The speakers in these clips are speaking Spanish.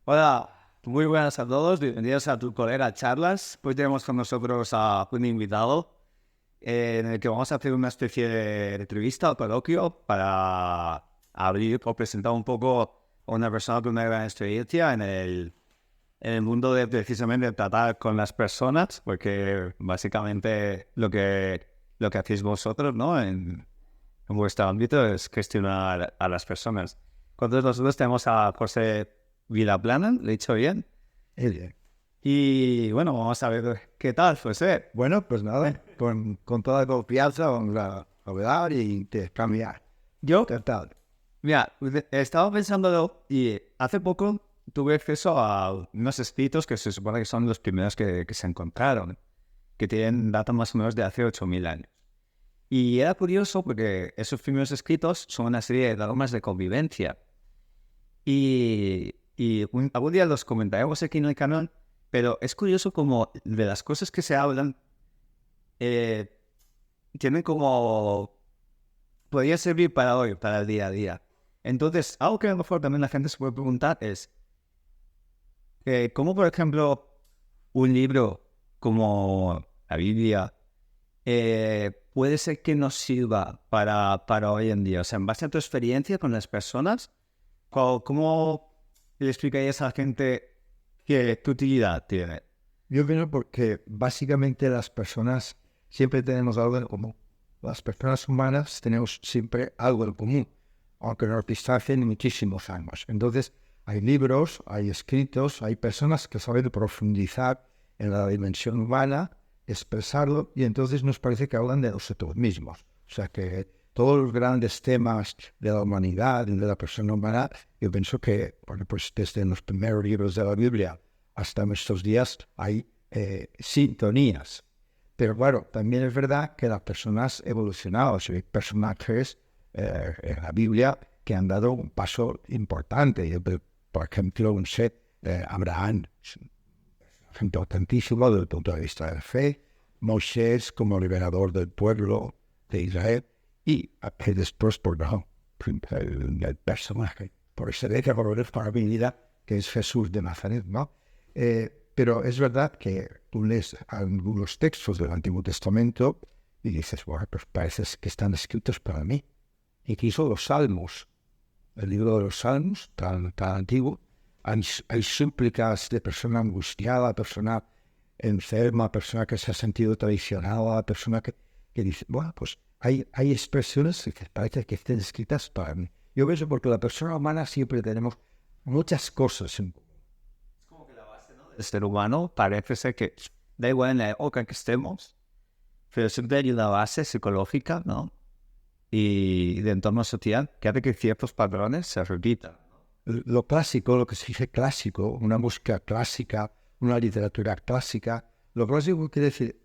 Hola, muy buenas a todos, bienvenidos a tu colega Charlas. Hoy tenemos con nosotros a un invitado en el que vamos a hacer una especie de entrevista o coloquio para abrir o presentar un poco a una persona con una gran experiencia en el mundo de precisamente tratar con las personas, porque básicamente lo que hacéis vosotros, ¿no? En vuestro ámbito es gestionar a las personas. Con todos nosotros tenemos a José Vilaplana, ¿le he dicho bien? Bien. Y bueno, vamos a ver qué tal, José. Bueno, pues nada, con toda confianza vamos a hablar y intercambiar. Yo, ¿Qué tal? mira, estaba pensándolo y hace poco tuve acceso a unos escritos que se supone que son los primeros que se encontraron, que tienen data más o menos de hace 8.000 años. Y era curioso porque esos primeros escritos son una serie de normas de convivencia. Y algún día los comentaremos aquí en el canal, pero es curioso como de las cosas que se hablan, eh, tienen como... podría servir para hoy, para el día a día. Entonces, algo que a lo mejor también la gente se puede preguntar es, ¿cómo por ejemplo un libro como la Biblia puede ser que nos sirva para hoy en día? O sea, en base a tu experiencia con las personas, ¿cómo le explicarías a la gente qué utilidad tiene? Yo creo porque básicamente las personas siempre tenemos algo en común. Las personas humanas tenemos siempre algo en común, aunque nos distancien muchísimos años. Entonces, hay libros, hay escritos, hay personas que saben profundizar en la dimensión humana, expresarlo, y entonces nos parece que hablan de nosotros mismos. O sea que todos los grandes temas de la humanidad y de la persona humana, yo pienso que, bueno, pues desde los primeros libros de la Biblia hasta nuestros días hay sintonías. Pero claro, también es verdad que las personas evolucionadas, hay personajes en la Biblia que han dado un paso importante. Por ejemplo, un set, Abraham, es un personaje importantísimo desde el punto de vista de la fe, Moisés como liberador del pueblo de Israel, y después, por no, el personaje por excelencia, por para mi vida, que es Jesús de Nazaret, ¿no? Pero es verdad que tú lees algunos textos del Antiguo Testamento y dices, bueno, pues parece que están escritos para mí. Incluso los Salmos, el libro de los Salmos, tan antiguo, hay súplicas de persona angustiada, persona enferma, persona que se ha sentido traicionada, persona que dice, bueno, pues hay expresiones que parece que estén escritas para mí. Yo pienso porque la persona humana siempre tenemos muchas cosas en común. El ser humano parece ser que da igual en la época en que estemos, pero siempre hay una base psicológica, ¿no? Y de entorno social que hace que ciertos patrones se repitan. Lo clásico, lo que se dice clásico, una música clásica, una literatura clásica, lo clásico quiere decir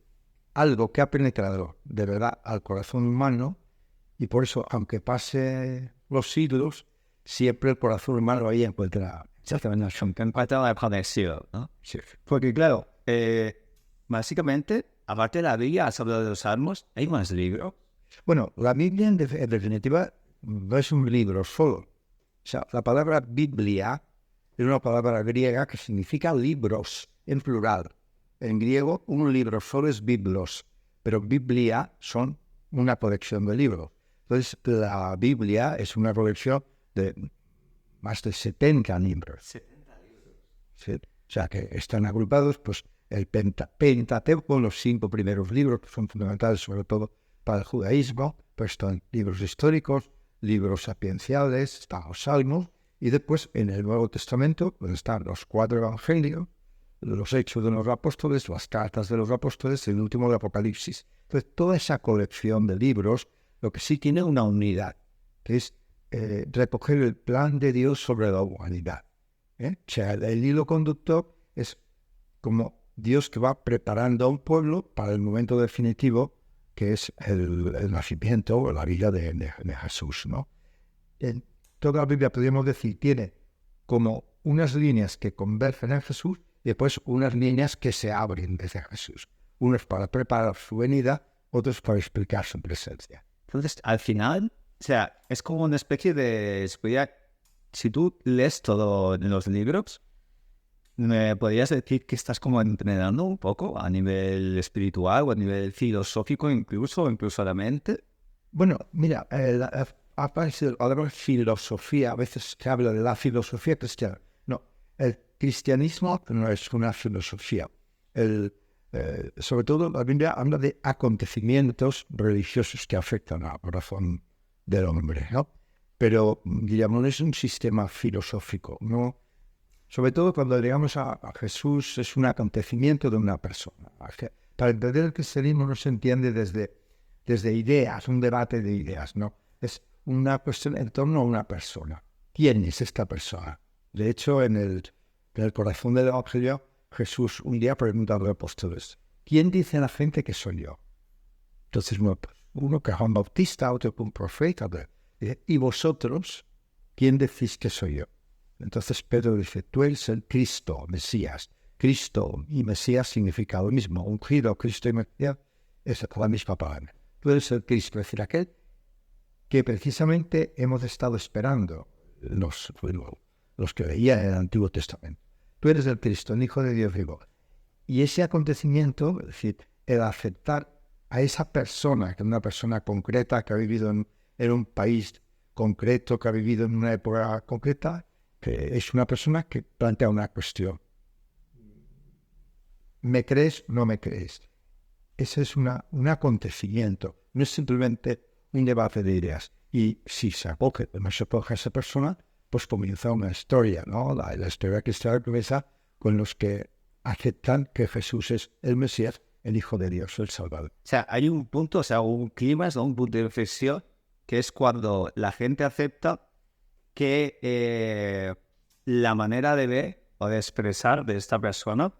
algo que ha penetrado de verdad al corazón humano y por eso, aunque pase los siglos, siempre el corazón humano ahí encuentra exactamente la Que encuentran la conexión, ¿no? sí. Porque claro, básicamente, aparte de la Biblia, has hablado de los Salmos, hay más libros. Bueno, la Biblia en definitiva no es un libro solo. O sea, la palabra Biblia es una palabra griega que significa libros en plural. En griego, un libro solo es biblos, pero Biblia son una colección de libros. Entonces, la Biblia es una colección de más de 70 libros. ¿Sí? O sea, que están agrupados, pues, el Pentateuco, los 5 primeros libros, que son fundamentales sobre todo para el judaísmo, pues están libros históricos, libros sapienciales, están los salmos, y después en el Nuevo Testamento pues, están los 4 evangelios, los hechos de los apóstoles, las cartas de los apóstoles y el último de Apocalipsis. Entonces, toda esa colección de libros, lo que sí tiene una unidad, que es recoger el plan de Dios sobre la humanidad. O sea, el hilo conductor es como Dios que va preparando a un pueblo para el momento definitivo que es el nacimiento o la vida de Jesús, ¿no? En toda la Biblia, podríamos decir, tiene como unas líneas que convergen en Jesús y después unas líneas que se abren desde Jesús. Unas para preparar su venida, otras para explicar su presencia. Entonces, al final, o sea, es como una especie de... Si tú lees todo en los libros, ¿Me podrías decir que estás como entrenando un poco a nivel espiritual o a nivel filosófico incluso a la mente? Bueno, mira, aparece la palabra filosofía, a veces se habla de la filosofía cristiana. No, el cristianismo no es una filosofía. Sobre todo la Biblia habla de acontecimientos religiosos que afectan al corazón del hombre, ¿no? Pero, digamos, no es un sistema filosófico, ¿no? Sobre todo cuando llegamos a Jesús, es un acontecimiento de una persona. Para entender el cristianismo no se entiende desde ideas, un debate de ideas, ¿no? Es una cuestión en torno a una persona. ¿Quién es esta persona? De hecho, en el corazón del Evangelio, Jesús un día pregunta a los apóstoles, ¿quién dice la gente que soy yo? Entonces, uno que es Juan Bautista, otro que un profeta. ¿Y vosotros, quién decís que soy yo? Entonces Pedro dice, tú eres el Cristo, Mesías. Cristo y Mesías significa lo mismo. Ungido, Cristo y Mesías es la misma palabra. Tú eres el Cristo, es decir, aquel que precisamente hemos estado esperando los que leían en el Antiguo Testamento. Tú eres el Cristo, el Hijo de Dios vivo. Y ese acontecimiento, es decir, el aceptar a esa persona, que es una persona concreta que ha vivido en un país concreto, que ha vivido en una época concreta, que es una persona que plantea una cuestión. ¿Me crees o no me crees? Ese es un acontecimiento, no es simplemente un debate de ideas. Y si se acoge a esa persona, pues comienza una historia, ¿no? La historia cristiana comienza con los que aceptan que Jesús es el Mesías, el Hijo de Dios, el Salvador. O sea, hay un punto, o sea, un clima, ¿no? Un punto de inflexión, que es cuando la gente acepta que la manera de ver o de expresar de esta persona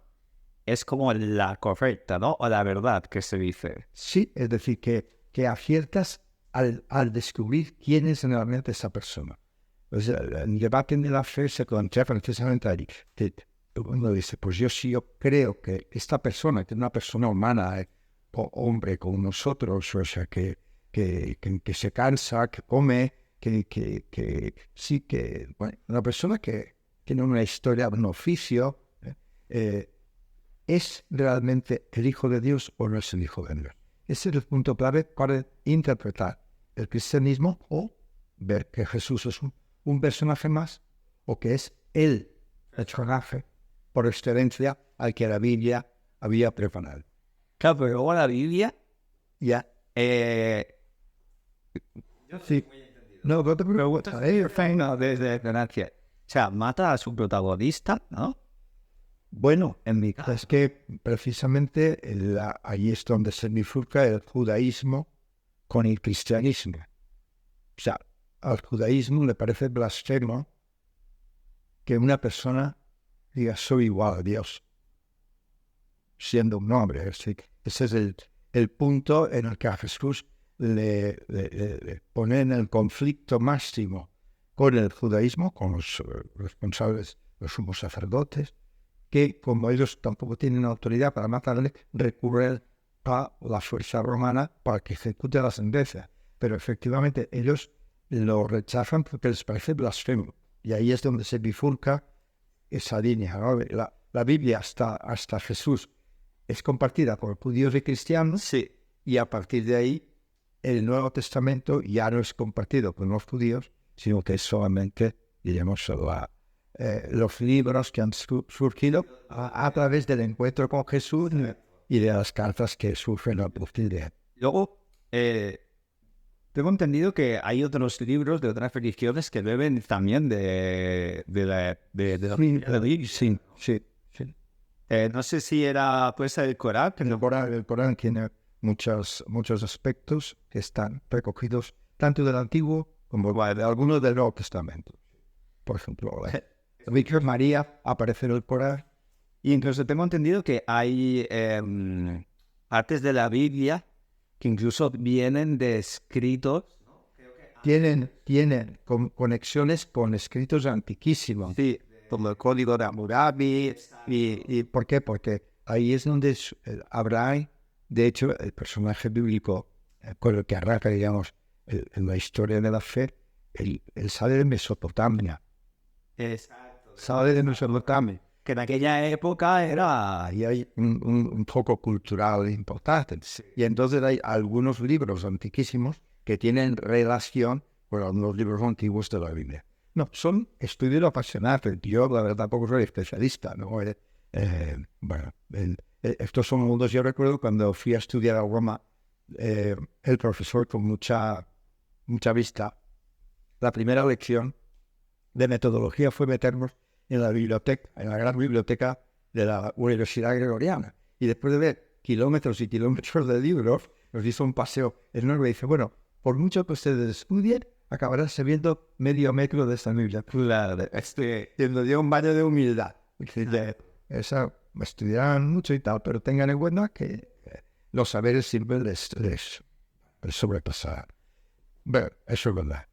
es como la correcta, ¿no? O la verdad que se dice. Sí, es decir, que aciertas al descubrir quién es realmente esa persona. O sea, el debate de la fe se concentra precisamente ahí. Uno dice, pues yo creo que esta persona, que es una persona humana, hombre como nosotros, o sea, que se cansa, que come, bueno, una persona que tiene una historia, un oficio, ¿es realmente el Hijo de Dios o no es el Hijo de Dios? Ese es el punto clave para interpretar el cristianismo o ver que Jesús es un personaje más o que es el personaje por excelencia al que la Biblia había preparado. Claro, pero luego la Biblia, Ya. Sí. No te preguntas. no, desde Gracia. O sea, mata a su protagonista, ¿no? Bueno, en mi caso es que precisamente ahí es donde se bifurca el judaísmo con el cristianismo. O sea, al judaísmo le parece blasfemo que una persona diga soy igual a Dios, siendo un hombre. Ese es el punto en el que a Jesús le pone en el conflicto máximo con el judaísmo, con los responsables, los sumos sacerdotes, que como ellos tampoco tienen autoridad para matarle, recurren a la fuerza romana para que ejecute la sentencia. Pero efectivamente ellos lo rechazan porque les parece blasfemo. Y ahí es donde se bifurca esa línea, ¿no? La Biblia hasta Jesús es compartida por judíos y cristianos, Sí. y a partir de ahí el Nuevo Testamento ya no es compartido por los judíos, sino que es solamente, digamos, los libros que han surgido a través del encuentro con Jesús y de las cartas que surgen a partir de él. Luego, tengo entendido que hay otros libros de otras religiones que beben también de la Biblia. Sí. No sé si era pues el Corán. El Corán tiene muchos aspectos que están recogidos tanto del Antiguo como de algunos del Nuevo Testamento. Por ejemplo, la Virgen María aparece en el Corán. Y incluso tengo entendido que hay partes de la Biblia que incluso vienen de escritos. Tienen conexiones con escritos antiquísimos. Sí, como el Código de Hammurabi. ¿Y por qué? Porque ahí es donde Abraham, de hecho, el personaje bíblico con el que arranca, digamos, en la historia de la fe, él sale de Mesopotamia. Exacto. Sale de Mesopotamia. que en aquella época era... Y hay un foco cultural importante. Sí. Y entonces hay algunos libros antiquísimos que tienen relación con los libros antiguos de la Biblia. No, son estudios apasionantes. Yo, la verdad, tampoco soy especialista, ¿no? Estos son mundos. Yo recuerdo cuando fui a estudiar a Roma, el profesor con mucha vista, la primera lección de metodología fue meternos en la biblioteca, en la gran biblioteca de la Universidad Gregoriana. Y después de ver kilómetros y kilómetros de libros, nos hizo un paseo enorme y dice, bueno, por mucho que ustedes estudien, acabarán sabiendo medio metro de esta Biblia. Claro, Y nos dio un baño de humildad. Esa estudiarán mucho y tal, pero tengan en cuenta que los saberes siempre les sobrepasarán. Bueno, eso es verdad.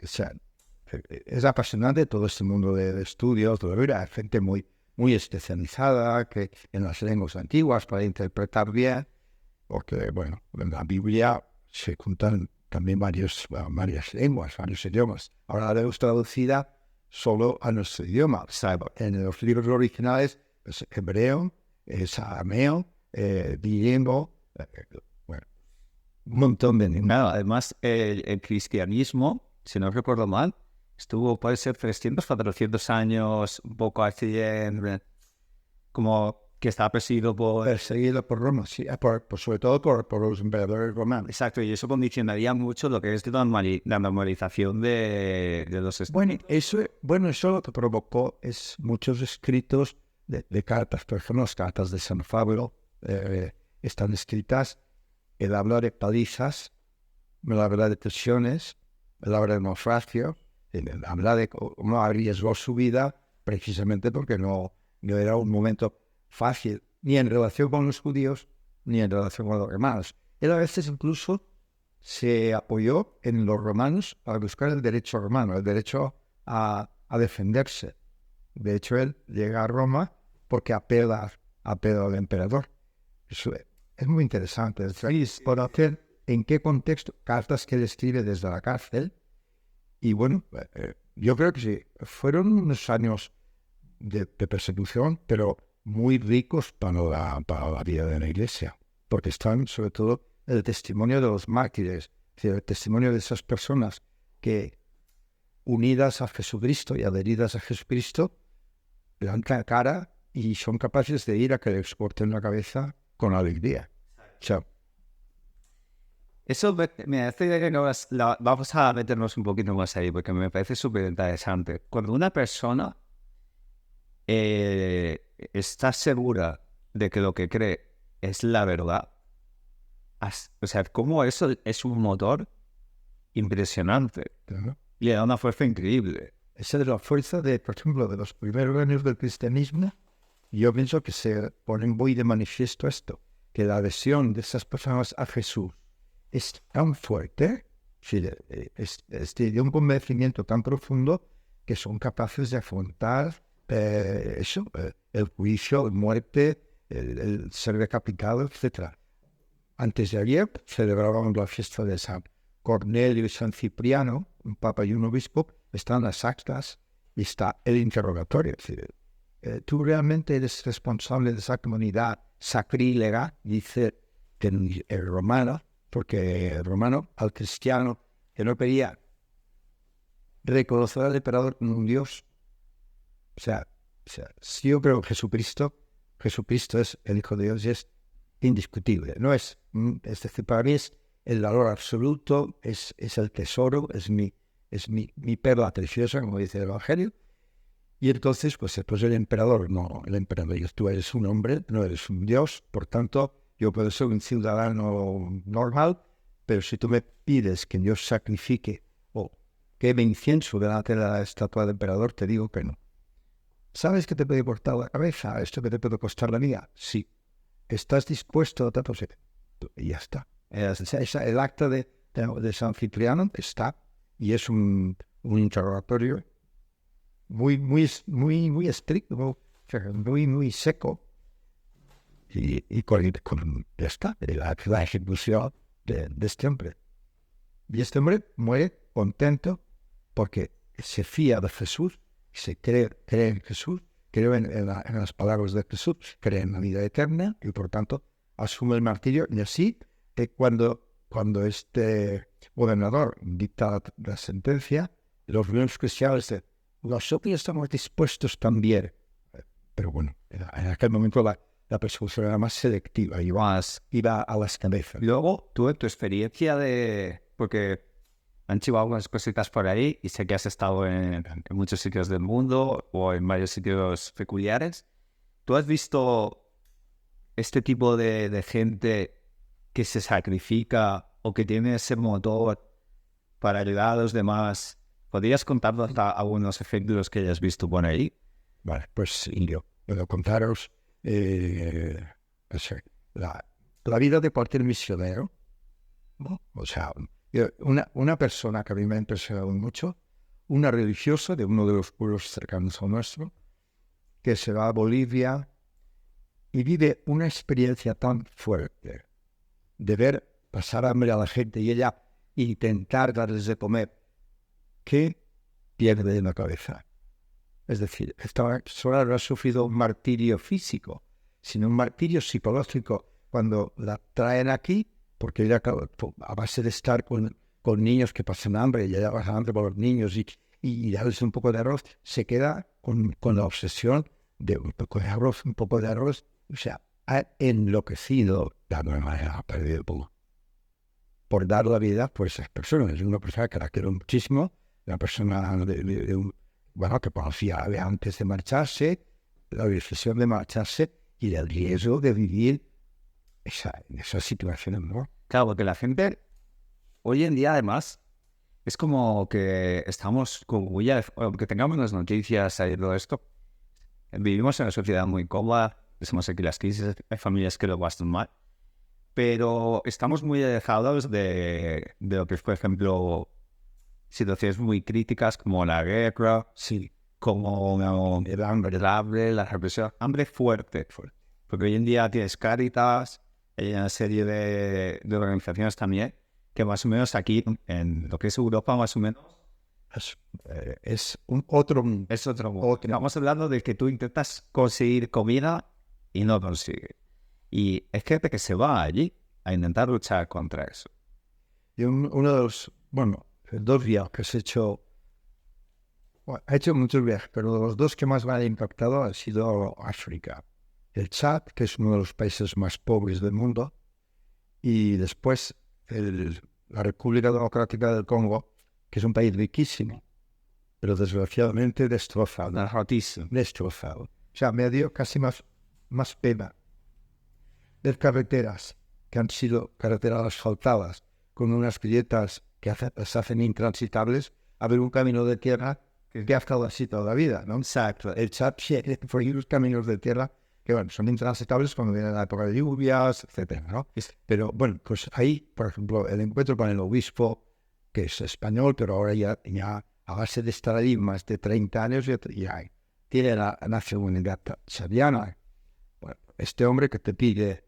O sea, es apasionante todo este mundo de estudios, hay gente muy especializada que en las lenguas antiguas para interpretar bien, porque, bueno, en la Biblia se juntan también varias lenguas, varios idiomas. Ahora la vemos traducida solo a nuestro idioma. En los libros originales es hebreo, es arameo, griego, bueno, un montón de lenguas. Claro, además, el cristianismo, si no recuerdo mal, estuvo, puede ser 300, 400 años, un poco así, como que estaba perseguido por... Perseguido por Roma, sí, sobre todo por los emperadores romanos. Exacto, y eso condicionaría mucho lo que es la normalización de los estudios. Eso lo que provocó es muchos escritos de cartas. Por ejemplo, las cartas de San Pablo están escritas. Él habla de palizas, él habla de tensiones, él habla de naufragio, él habla de cómo arriesgó su vida precisamente porque no era un momento fácil, ni en relación con los judíos, ni en relación con los romanos. Él a veces incluso se apoyó en los romanos para buscar el derecho romano, el derecho a defenderse. De hecho, él llega a Roma porque apela al emperador. Eso es muy interesante. Conocer en qué contexto, cartas que él escribe desde la cárcel. Y bueno, yo creo que sí, fueron unos años de persecución, pero muy ricos para la vida de la Iglesia, porque están sobre todo el testimonio de los mártires, es decir, el testimonio de esas personas que, unidas a Jesucristo y adheridas a Jesucristo, le dan la cara y son capaces de ir a que les corten la cabeza con alegría. O sea, Eso me hace que vamos a meternos un poquito más ahí, porque me parece súper interesante. Cuando una persona está segura de que lo que cree es la verdad, o sea, cómo eso es un motor impresionante. ¿no? Y le da una fuerza increíble. Esa es la fuerza por ejemplo, de los primeros años del cristianismo. Yo pienso que se pone muy de manifiesto esto, que la adhesión de esas personas a Jesús es tan fuerte, es de un convencimiento tan profundo que son capaces de afrontar el juicio, la muerte, el ser decapitado, etc. Antes de ayer celebrábamos la fiesta de San Cornelio y San Cipriano, un papa y un obispo. Están las actas y está el interrogatorio. Es decir, tú realmente eres responsable de esa comunidad sacrílega, dice el romano, porque el romano al cristiano que no quería reconocer al emperador como un dios. O sea, si yo creo que Jesucristo es el Hijo de Dios y es indiscutible. No es decir, para mí es el valor absoluto, es el tesoro, es mi perla preciosa, como dice el Evangelio. Y entonces, pues el emperador, tú eres un hombre, no eres un dios, por tanto, yo puedo ser un ciudadano normal, pero si tú me pides que yo sacrifique o queme incienso delante de la estatua del emperador, te digo que no. ¿Sabes que te puede cortar la cabeza? ¿Esto que te puede costar la vida? Sí. ¿Estás dispuesto a tanto? Y ya está. El acta de San Cipriano está, y es un interrogatorio muy estricto, muy seco. Y con ya está, la ejecución de este hombre. Y este hombre muere contento porque se fía de Jesús, se cree en Jesús, creo en las palabras de Jesús, cree en la vida eterna y por tanto asume el martirio. Y así, cuando este gobernador dicta la sentencia, los primeros cristianos dicen, nosotros estamos dispuestos también. Pero bueno, en aquel momento la persecución era más selectiva, iba a las cabezas. Luego, tú en tu experiencia porque han chivado algunas cositas por ahí y sé que has estado en muchos sitios del mundo o en varios sitios peculiares. ¿Tú has visto este tipo de gente que se sacrifica o que tiene ese motor para ayudar a los demás? ¿Podrías contarnos hasta algunos ejemplos que hayas visto por ahí? Vale, pues sí, yo puedo contaros la vida de cualquier misionero, ¿no? O sea, una persona que a mí me ha impresionado mucho, una religiosa de uno de los pueblos cercanos al nuestro, que se va a Bolivia y vive una experiencia tan fuerte de ver pasar hambre a la gente y ella intentar darles de comer, que pierde la cabeza. Es decir, esta persona no ha sufrido un martirio físico, sino un martirio psicológico cuando la traen aquí, porque ella, a base de estar con niños que pasan hambre, y ella pasa hambre por los niños y darles un poco de arroz, se queda con la obsesión de un poco de arroz, un poco de arroz. O sea, ha enloquecido de alguna manera, ha perdido poco por dar la vida por esas personas. Es una persona que la quiero muchísimo, una persona que conocía antes de marcharse, la decisión de marcharse y el riesgo de vivir esa situación, ¿no? Claro, porque la gente hoy en día además es como que estamos como ya, aunque tengamos las noticias y todo esto, vivimos en una sociedad muy cómoda, somos aquí las crisis, hay familias que lo pasan mal, pero estamos muy alejados de lo que es, por ejemplo, situaciones muy críticas como la guerra, Sí, como el hambre, la represión, hambre fuerte. Porque hoy en día tienes Cáritas, hay una serie de organizaciones también, que más o menos aquí, en lo que es Europa, más o menos, es otro mundo. es otro mundo. Estamos hablando de que tú intentas conseguir comida y no consigues. Y es gente que se va allí a intentar luchar contra eso. Y uno de los, dos viajes he hecho muchos viajes, pero de los dos que más me han impactado ha sido África. El Chad, que es uno de los países más pobres del mundo, y después la República Democrática del Congo, que es un país riquísimo, pero desgraciadamente destrozado. Destrozado. O sea, me dio casi más pena ver carreteras que han sido carreteras asfaltadas con unas grietas que las hacen intransitables, a ver un camino de tierra que ha estado así toda la vida, ¿no? Exacto. El Chad por los caminos de tierra que, son intransitables cuando viene la época de lluvias, etcétera, ¿no? Pero, pues ahí, por ejemplo, el encuentro con el obispo, que es español, pero ahora ya a base de estar allí más de 30 años, ya tiene la nacionalidad chadiana. Bueno, este hombre que te pide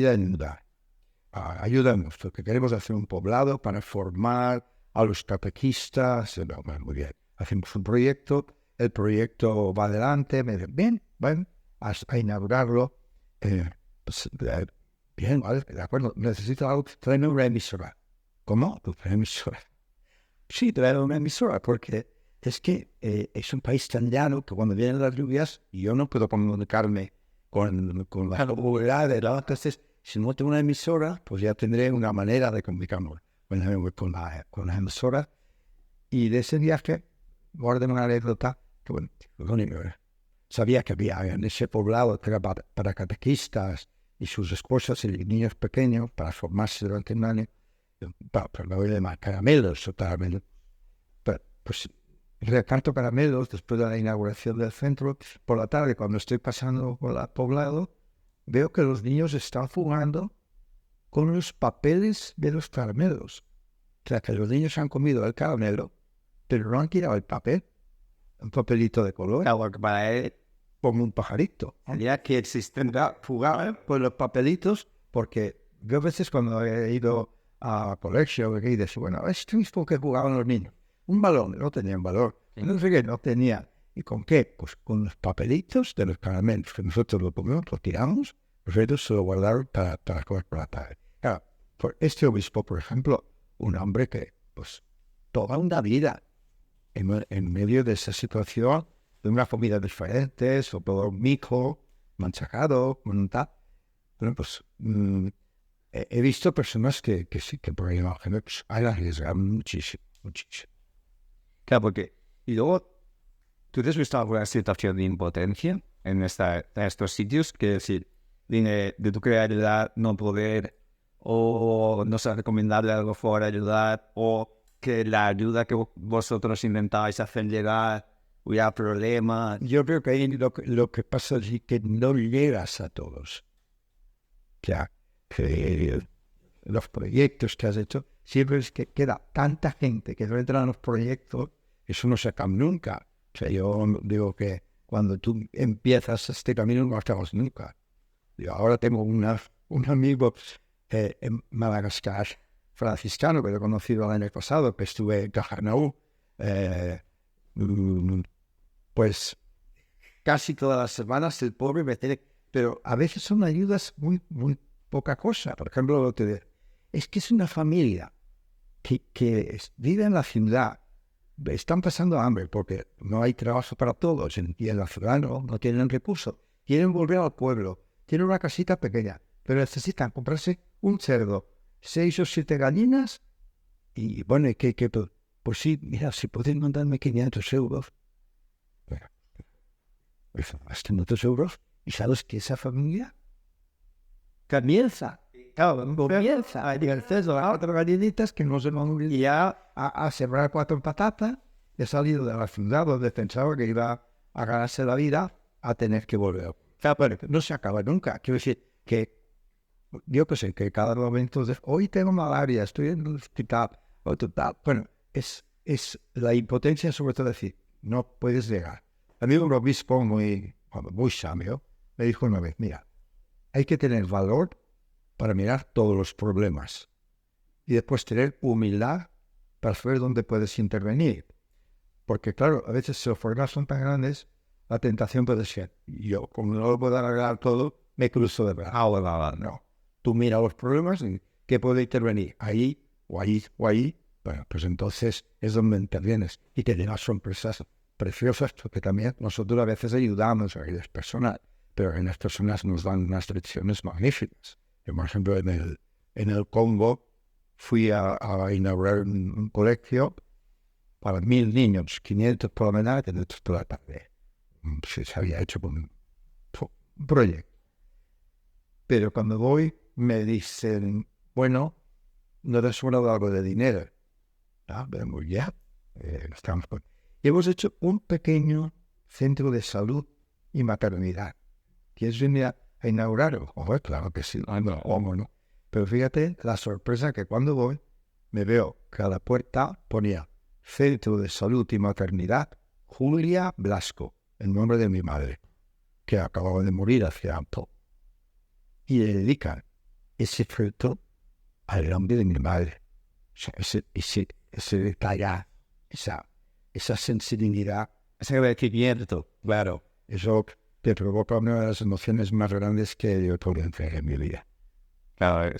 ayuda. Ayúdanos, porque queremos hacer un poblado para formar a los catequistas. Muy bien, hacemos un proyecto, el proyecto va adelante, me dicen, bien, a inaugurarlo. Bien, vale, de acuerdo, necesito algo, tráeme una emisora. ¿Cómo? ¿Una emisora? Sí, tráeme una emisora, porque es que es un país tan llano que cuando vienen las lluvias yo no puedo comunicarme con la comunidad, entonces si no tengo una emisora, pues ya tendré una manera de comunicarme con la emisora. Y de ese viaje, guardo una anécdota que, sabía que había en ese poblado que era para catequistas y sus esposas y niños pequeños para formarse durante un año, pero me voy a llamar caramelos o caramelos. Pero, pues, reparto caramelos después de la inauguración del centro. Por la tarde, cuando estoy pasando por el poblado, veo que los niños están jugando con los papeles de los caramelos. O sea, que los niños han comido el caramelo, pero no han tirado el papel. Un papelito de color. Claro, porque para él, como un pajarito. ya que existen Jugar con los papelitos, porque yo a veces cuando he ido a colegio, dices, esto es lo que jugaban los niños. Un balón, no tenían valor. No sé qué, no tenía. ¿Y con qué? Pues con los papelitos de los caramelos, que nosotros lo comemos, lo tiramos, pues ellos se lo guardaron para comer por la tarde. Claro, por este obispo, por ejemplo, un hombre que, pues, toda una vida en medio de esa situación, de una comida diferente, sobre todo un mico, manchacado, con tal. Bueno, pues he visto personas que sí, que por ahí abajo, pues, hay arriesgan muchísimo, muchísimo. Claro, porque... Y luego, ¿tú te has visto alguna situación de impotencia en estos sitios? Que decir, de tu creatividad no poder, o no sé, recomendarle algo fuera ayudar, o que la ayuda que vosotros intentáis hacer llegar hubiera problemas. Yo creo que ahí lo que pasa es que no llegas a todos. O sea, que los proyectos que has hecho, siempre es que queda tanta gente que no entra en los proyectos, eso no se acaba nunca. O sea, yo digo que cuando tú empiezas este camino no acabas nunca. Yo ahora tengo un amigo en Madagascar, franciscano, que lo he conocido el año pasado, que estuve en Cajarnaú, pues casi todas las semanas el pobre me tiene... Pero a veces son ayudas muy, muy poca cosa. Por ejemplo, es que es una familia que vive en la ciudad, están pasando hambre porque no hay trabajo para todos y en la ciudad no tienen recursos. Quieren volver al pueblo, tienen una casita pequeña, pero necesitan comprarse un cerdo, 6 o 7 gallinas y bueno, pues sí, mira, si pueden mandarme 500 euros, bueno, pues más 500 euros, y sabes que esa familia comienza a divertirse a 4 gallinitas que no se van a ir ya a sembrar 4 patatas. He salido de la ciudad donde pensaba que iba a ganarse la vida a tener que volver. O sea, pero no se acaba nunca. Quiero decir que yo que sé, que cada momento de hoy tengo malaria, estoy en el hospital, o total. Bueno, es la impotencia sobre todo decir, no puedes llegar. A mí un obispo muy sabio me dijo una vez, mira, hay que tener valor para mirar todos los problemas y después tener humildad para saber dónde puedes intervenir. Porque claro, a veces si los problemas son tan grandes, la tentación puede ser, yo como no lo puedo arreglar todo, me cruzo de brazos. No, tú mira los problemas y qué puede intervenir, ahí o ahí o ahí. Bueno, pues entonces es donde intervienes y te llevas sorpresas preciosas porque también nosotros a veces ayudamos a las personas, pero en las personas nos dan unas lecciones magníficas. Yo, por ejemplo, en el Congo fui a inaugurar un colegio para 1000 niños, 500 por la mañana y 500 por la tarde. Se había hecho con un proyecto. Pero cuando voy me dicen, bueno, no te suena algo de dinero. Ah, vemos ya. Estamos con... Y hemos hecho un pequeño centro de salud y maternidad. ¿Quieres venir a inaugurarlo? Oh, claro que sí. No. Pero fíjate la sorpresa que cuando voy me veo que a la puerta ponía Centro de Salud y Maternidad Julia Blasco, el nombre de mi madre, que acababa de morir hace tiempo. Y le dedican ese fruto al nombre de mi madre. O sea, ese detalle, esa sensibilidad, ese agradecimiento, claro, eso te provoca una de las emociones más grandes que yo puedo tener en mi vida. Claro,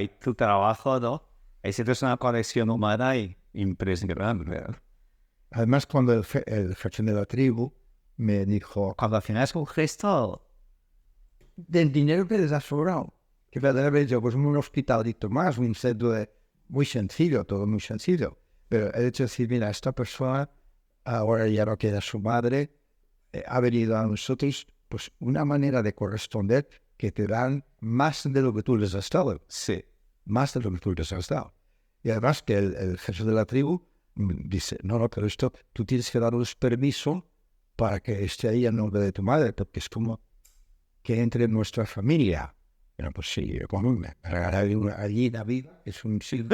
y tu trabajo, ¿no? Ahí sientes una conexión humana impresionante, ¿verdad? Además, cuando el jefe de la tribu me dijo, Cuando al final es un gesto... del dinero que les ha sobrado, que verdaderamente yo, pues un hospitalito más, un centro muy sencillo, todo muy sencillo. Pero el hecho de decir, mira, esta persona ahora ya no queda su madre, ha venido a nosotros, pues una manera de corresponder que te dan más de lo que tú les has dado. Sí. Más de lo que tú les has dado. Y además que el jefe de la tribu dice, no, pero esto tú tienes que darles permiso para que esté ahí en nombre de tu madre, porque es como que entre en nuestra familia. Bueno, pues sí, como me regalaré una gallina viva, es un signo.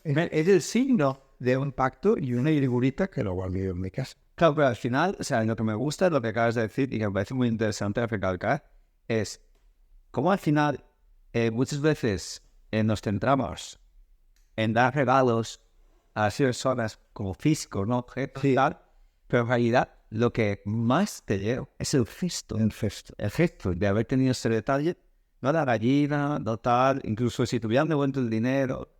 Es el signo de un pacto y una figurita que lo guardé en mi casa. Claro, pero al final, o sea, lo que me gusta, lo que acabas de decir y que me parece muy interesante recalcar, es cómo al final muchas veces nos centramos en dar regalos a las personas como físico, ¿no? Objetos, Sí. tal, pero en realidad lo que más te lleva es el gesto. El gesto. El gesto de haber tenido ese detalle, no la gallina, no tal, incluso si te hubieran devuelto el dinero,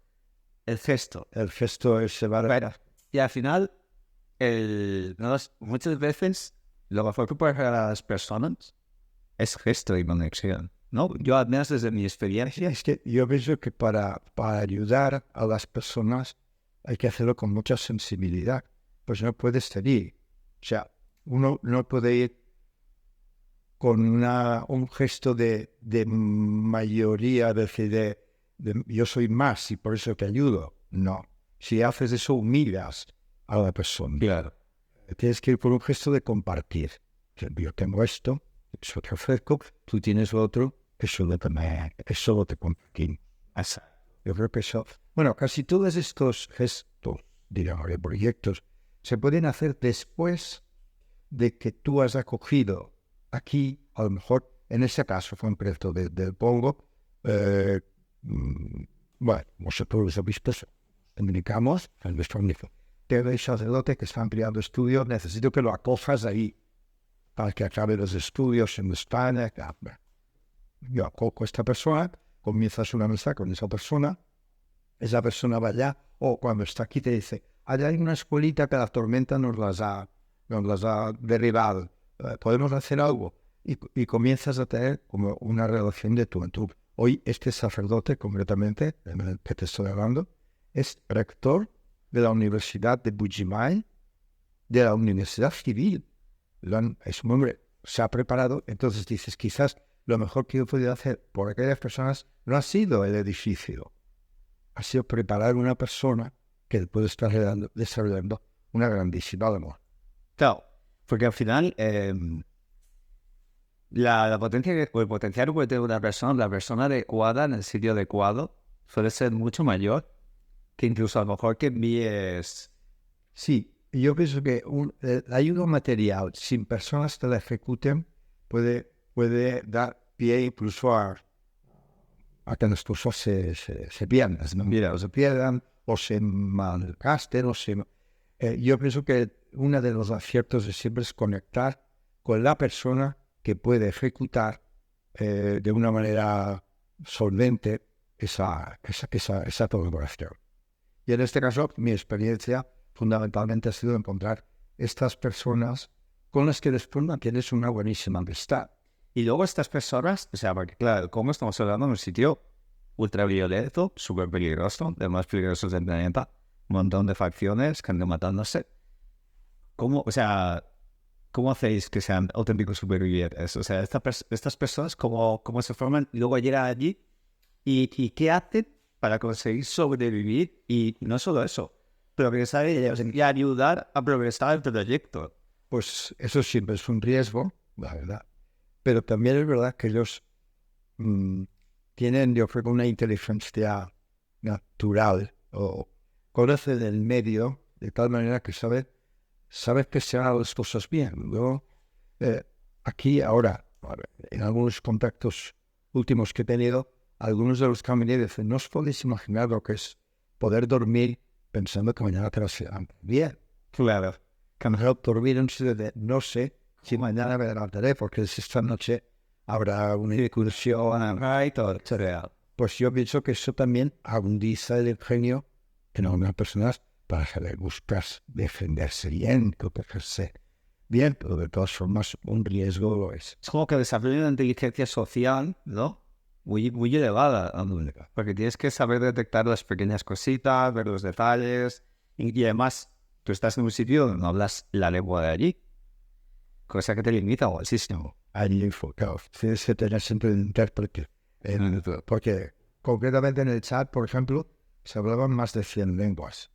el gesto. El gesto es llevar... Bueno, y al final, muchas veces lo mejor que puede regalar a las personas es gesto y conexión, ¿no? Yo, al menos desde mi experiencia, Es que yo pienso que para ayudar a las personas hay que hacerlo con mucha sensibilidad. Pues no puedes seguir. O sea, uno no puede ir con un gesto de mayoría, decir, yo soy más y por eso te ayudo. No. Si haces eso, humillas a la persona. claro, Tienes que ir por un gesto de compartir. Yo tengo esto, eso te ofrezco, tú tienes lo otro, eso te compartimos. Yo creo que eso... Bueno, casi todos estos gestos, digamos, de proyectos, se pueden hacer después de que tú has acogido aquí, a lo mejor, en ese caso concreto del Pongo, bueno, vosotros los obispos comunicamos al nuestro amigo. Te sacerdote que está ampliando estudios, necesito que lo acojas ahí para que acabe los estudios en España. Yo acojo a esta persona, comienzas una mesa con esa persona va allá, o cuando está aquí te dice, allá hay una escuelita que la tormenta nos las ha derribado, ¿podemos hacer algo? Y comienzas a tener como una relación de tú en tú. Hoy este sacerdote, concretamente, en el que te estoy hablando, es rector de la Universidad de Bujimai, de la Universidad Civil. Es un hombre, se ha preparado, entonces dices, quizás lo mejor que yo podía hacer por aquellas personas no ha sido el edificio, ha sido preparar una persona que puede estar desarrollando una grandísima labor. claro, porque al final la potencia o el potencial que puede tener una persona, la persona adecuada en el sitio adecuado, suele ser mucho mayor que incluso a lo mejor que envíes. Sí, yo pienso que la ayuda material sin personas que la ejecuten puede dar pie incluso a que las cosas se pierdan, ¿no? Mira, O se pierdan, o se malgasten, yo pienso que uno de los aciertos de siempre es conectar con la persona que puede ejecutar de una manera solvente esa colaboración. Y en este caso, mi experiencia fundamentalmente ha sido encontrar estas personas con las que después mantienes una buenísima amistad. y luego estas personas, o sea, porque claro, como estamos hablando de un sitio ultraviolento, súper peligroso, de más peligrosos del planeta, un montón de facciones que andan matándose. ¿Cómo, o sea, cómo hacéis que sean auténticos supervivientes? O sea, estas personas, ¿cómo se forman? Y luego llegan allí y ¿qué hacen para conseguir sobrevivir? Y no solo eso, progresar y ayudar a progresar el proyecto. Pues eso siempre es un riesgo, la verdad. Pero también es verdad que ellos tienen, yo creo, una inteligencia natural o conocen el medio de tal manera que saben que se hagan las cosas bien. Luego, aquí ahora, en algunos contactos últimos que he tenido, algunos de los que han venido dicen, no os podéis imaginar lo que es poder dormir pensando que mañana te vas a levantar bien. Claro. Que mejor dormir en un sitio de no sé si mañana me levantaré porque si esta noche habrá una incursión. Pues yo pienso que eso también agudiza el ingenio en algunas personas para saber buscar defenderse bien, protegerse bien, pero de todas formas un riesgo lo es. Es como que desarrolla una inteligencia social, ¿no? Muy elevada, porque tienes que saber detectar las pequeñas cositas, ver los detalles, y además tú estás en un sitio donde no hablas la lengua de allí, cosa que te limita muchísimo. Allí enfocado, tienes que tener siempre un intérprete, porque concretamente en el chat, por ejemplo, se hablaban más de 100 lenguas.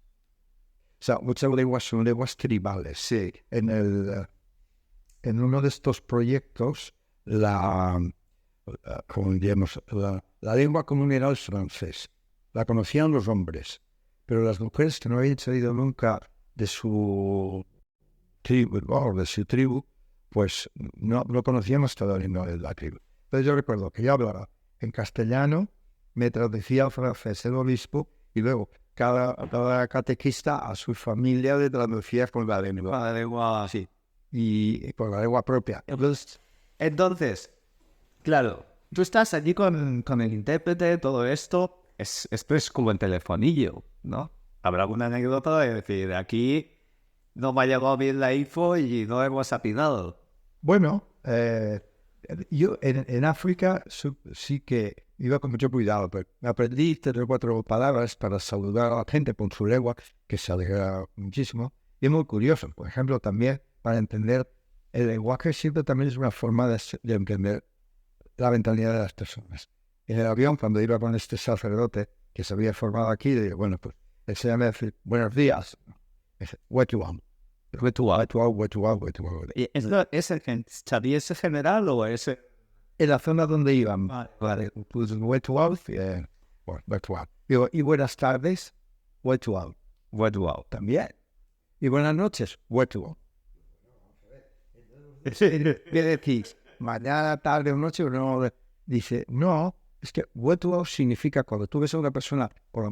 O sea, muchas lenguas son lenguas tribales. Sí. En uno de estos proyectos, como diríamos, la lengua común era el francés. La conocían los hombres, pero las mujeres que no habían salido nunca de su tribu, pues no conocían hasta la lengua de la tribu. Entonces yo recuerdo que yo hablaba en castellano, me traducía al francés el obispo, y luego cada catequista a su familia de traducía con la lengua, Sí. y con la lengua propia. Entonces, claro, tú estás allí con el intérprete, todo esto, esto es como el telefonillo, ¿no? Habrá alguna anécdota de decir, aquí no me ha llegado bien la info y no hemos atinado. Bueno, yo en África sí que iba con mucho cuidado, pero aprendí 3 o 4 palabras para saludar a la gente con su lengua, que se alegra muchísimo. Y es muy curioso, por ejemplo, también para entender el lenguaje siempre también es una forma de entender la mentalidad de las personas. En el avión, cuando iba con este sacerdote que se había formado aquí, le digo, bueno, pues enséñame a decir buenos días. What you want. What you want, what you want, what you want. ¿Y ¿sabía ese general o ese? En la zona donde iban, Vale. pues what you want, bueno, what you want. Digo, y buenas tardes, what you want. Wow. También. Y buenas noches, what you want. ¿Qué decís? Mañana, tarde o noche, o no. Dice, no, es que what you want significa cuando tú ves a una persona,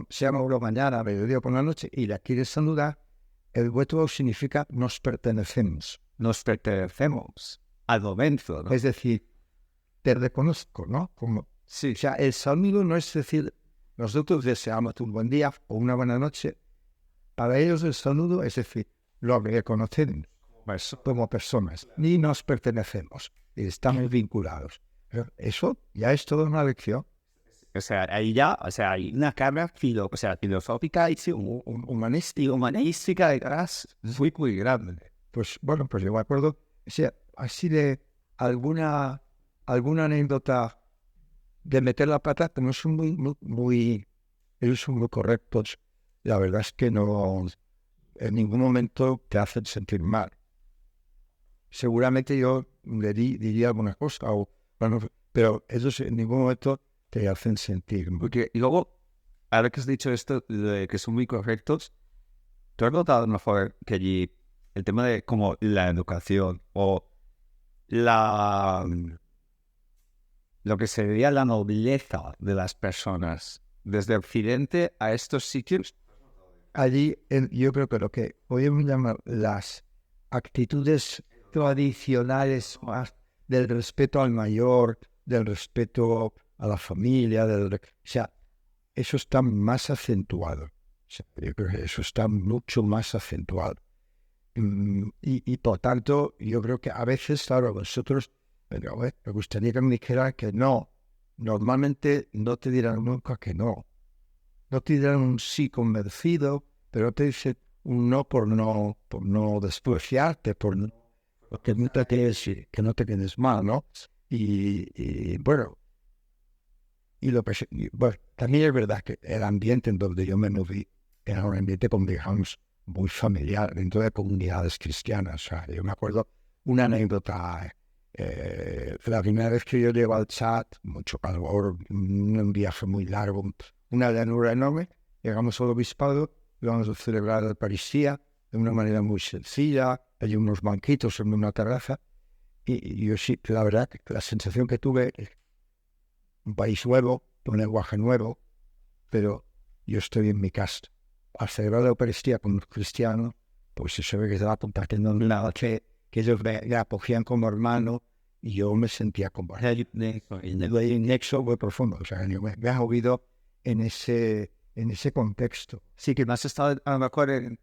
sea por la mañana, mediodía o por la noche, y la quieres saludar, el what you want significa nos pertenecemos. Nos pertenecemos al momento, ¿no? Es decir, te reconozco, ¿no? Como, Sí. o sea, el saludo no es decir, nosotros deseamos un buen día o una buena noche. Para ellos el saludo es decir, lo reconocen como personas y nos pertenecemos y estamos vinculados. Pero eso ya es toda una lección O sea, ahí ya, o sea, hay una carga filosófica y humanística detrás muy grande. Pues bueno, pues yo me acuerdo, o sea, así de alguna anécdota de meter la pata, que no son ellos son muy correctos. La verdad es que no, en ningún momento te hacen sentir mal. Seguramente yo diría alguna cosa, bueno, pero ellos en ningún momento te hacen sentir mal. Porque, y luego, ahora que has dicho esto de que son muy correctos, ¿tú has notado a lo mejor que allí el tema de como la educación o lo que sería la nobleza de las personas desde Occidente a estos sitios? Allí yo creo que lo que podemos llamar las actitudes tradicionales más del respeto al mayor, del respeto a la familia, o sea, eso está más acentuado. O sea, yo creo que eso está mucho más acentuado. Y por tanto, yo creo que a veces, claro, vosotros, me gustaría que me dijeran que no. Normalmente no te dirán nunca que no. No te dirán un sí convencido, pero te dicen un no por no despreciarte, porque no te quedes, que no te quedes mal, ¿no? Bueno, bueno, también es verdad que el ambiente en donde yo me moví era un ambiente, como digamos, muy familiar dentro de comunidades cristianas. O sea, yo me acuerdo una anécdota. La primera vez que yo llego al Chad, mucho calor, un viaje muy largo, una llanura enorme, llegamos al obispado, vamos a celebrar la Eucaristía de una manera muy sencilla, hay unos banquitos en una terraza, y yo sí, la verdad, la sensación que tuve, un país nuevo, un lenguaje nuevo, pero yo estoy en mi casa. Al celebrar la Eucaristía con los cristianos, pues se ve que estaba compartiendo nada, que ellos me acogían como hermano, y yo me sentía como hay un nexo muy profundo. O sea, yo me he movido en ese contexto. Sí, que no has estado a lo mejor en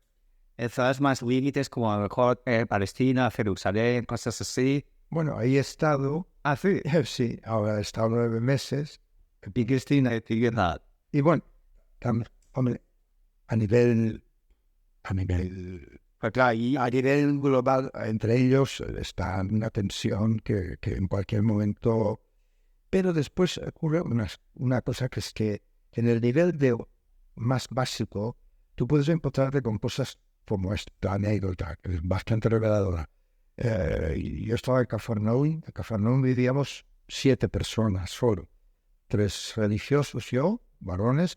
zonas más límites como a lo mejor Palestina, Jerusalén, cosas así. Bueno, ahí he estado. Ah, sí. Sí, ahora he estado 9 meses. Y Cristina, y nada. Y bueno, hombre, a nivel Pues claro, a nivel global, entre ellos está una tensión que en cualquier momento. Pero después ocurre una cosa, que es que en el nivel más básico, tú puedes encontrarte con cosas como esta anécdota, que es bastante reveladora. Yo estaba en Cafarnaúm vivíamos 7 personas solo. 3 religiosos, yo, varones,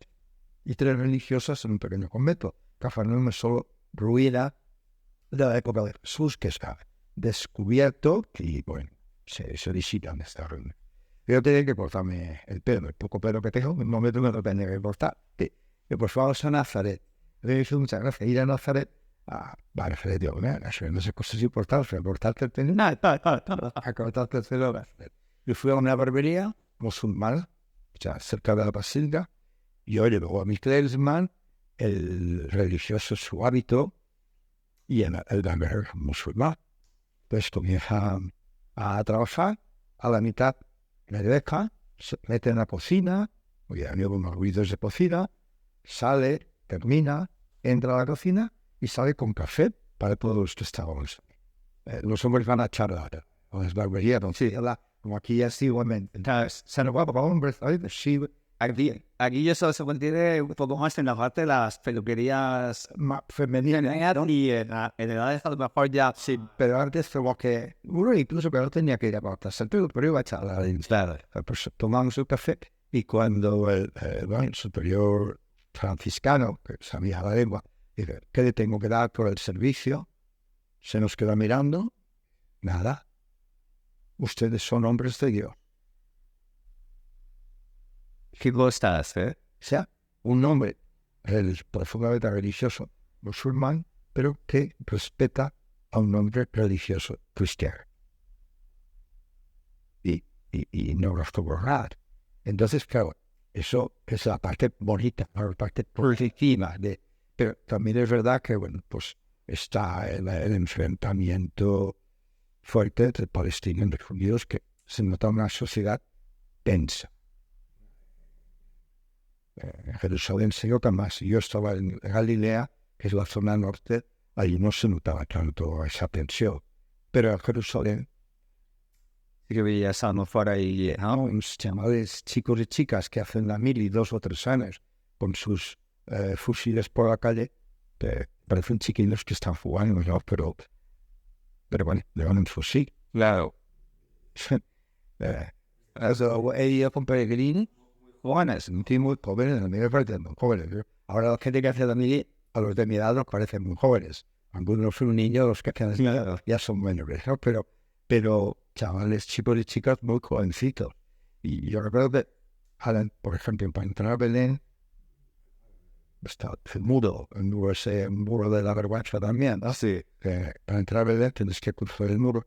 y 3 religiosas en un pequeño convento. Cafarnaúm es solo ruina de la época de Jesús, que está descubierto, y bueno, se visitan esta ruina. Yo tenía que cortarme el pelo, el poco pelo que tengo, en un momento me lo tenía que cortar. pues vamos a Nazaret. Le hizo muchas gracias ir a Nazaret. Va a Nazaret, digo, no sé cosas importantes, pero importante el tener a cortar el pelo. Y fui a una barbería musulmana, ya cerca de la basílica, y oye, luego a mi Kleinsman, el religioso, su hábito, y el barbero musulmán. Pues comienza a trabajar, a la mitad me deja, se mete en la cocina, oye, había unos ruidos de cocina, sale, termina, entra a la cocina y sale con café para todos los que estábamos. Los hombres van a charlar, o las barberías, no sé, como aquí es igualmente. Entonces, se nos va para hombres, ¿sabes? Sí, Aquí eso se mantiene un poco más en la parte de las peluquerías femeninas. y en edades a lo mejor ya... Sí, pero antes como que uno incluso que no tenía que ir a cortarse el pelo, pero iba a charlar. Claro. Pues tomamos el café y cuando el superior franciscano, que sabía la lengua, dice, ¿qué le tengo que dar por el servicio? Se nos queda mirando, nada. Ustedes son hombres de Dios. ¿Qué gustas, O sea, un hombre profundamente religioso musulmán, pero que respeta a un hombre religioso cristiano. Y no los borrar. Entonces, claro, eso es la parte bonita, la parte positiva. Pero también es verdad que, bueno, pues está el enfrentamiento fuerte entre Palestina y los judíos, que se nota una sociedad tensa. En Jerusalén se nota más. Yo estaba en Galilea, que es la zona norte, allí no se notaba tanto esa tensión. Pero en Jerusalén, sí que veías a lo mejor ahí, ¿no? unos chavales, chicos y chicas que hacen la mili 2 o 3 años con sus fusiles por la calle, parecen chiquillos que están jugando, ¿no? Pero bueno, le van un fusil. Claro. He ido con peregrinos jóvenes, muy jóvenes, a mí me parecen muy jóvenes. ¿No? Ahora la gente que hace la mili, a los de mi edad nos parecen muy jóvenes. Algunos son niños, los que hacen ya son menores, ¿no? Pero chavales, chicos y chicas muy jovencitos. Y yo recuerdo que, por ejemplo, para entrar a Belén, está el muro ese muro de la vergüenza también, ¿no? Sí. Para entrar a Belén tienes que cruzar el muro.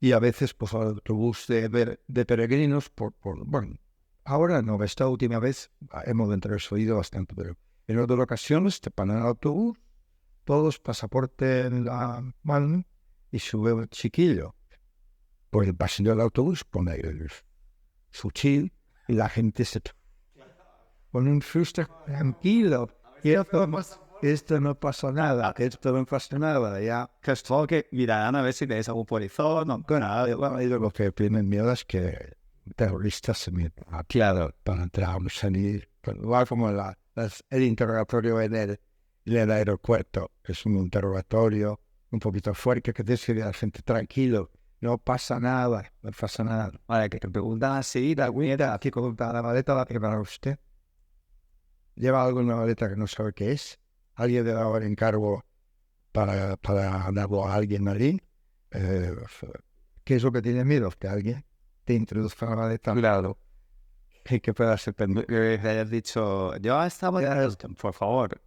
Y a veces, pues, al autobús de peregrinos, bueno, ahora no, esta última vez hemos oído bastante, pero en otras ocasiones te paran el autobús, todos pasaporte en la mano y sube un chiquillo. Por el pasillo del autobús pone el fusil y la gente se con un susto tranquilo. Y esto no pasa nada, ya. Que es todo que mirarán a ver si lees algún polizón o nada. Lo que tienen miedo es que terroristas se metan para entrar o salir. Igual como el interrogatorio en el aeropuerto, es un interrogatorio un poquito fuerte que dice a la gente tranquilo, no pasa nada. Vale, que te preguntan así, La guía aquí con la maleta la prepara usted. Lleva algo en la maleta que no sabe qué es. Alguien le da el encargo para darlo a alguien allí. ¿Qué es lo que tiene miedo? Que alguien te introduzca la maleta. Claro. Que pueda ser Que te hayas dicho, yo estaba... Por favor.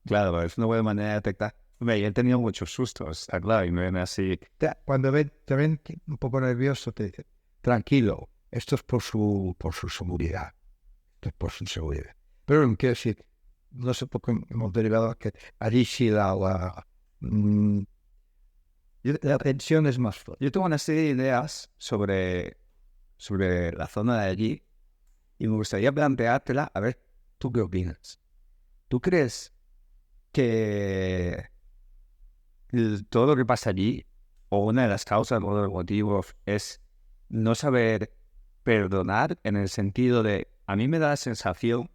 Claro, es una buena manera de detectar. Hombre, yo he tenido muchos sustos, claro, y me ven así... Cuando te ven un poco nervioso, te dicen, tranquilo, esto es por su seguridad. Esto es por su seguridad. Pero no quiero decir, no sé por qué hemos derivado que allí sí la tensión es más fuerte. Yo tengo una serie de ideas sobre la zona de allí y me gustaría planteártela, a ver, ¿tú qué opinas? ¿Tú crees que todo lo que pasa allí, o una de las causas o de los motivos, es no saber perdonar en el sentido de, a mí me da la sensación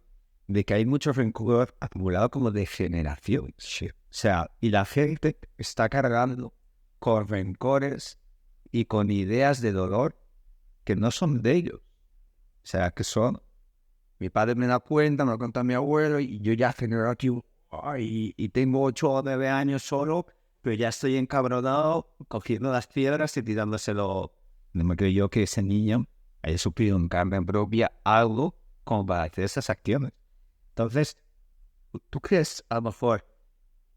de que hay mucho rencor acumulado como de generaciones? Sí. O sea, y la gente está cargando con rencores y con ideas de dolor que no son de ellos. O sea, que son... Mi padre me da cuenta, me lo cuenta mi abuelo, y yo ya genero aquí y tengo 8 o 9 años solo, pero ya estoy encabronado cogiendo las piedras y tirándoselo. No me creo yo que ese niño haya sufrido en carne propia algo como para hacer esas acciones. Entonces, ¿tú crees a lo mejor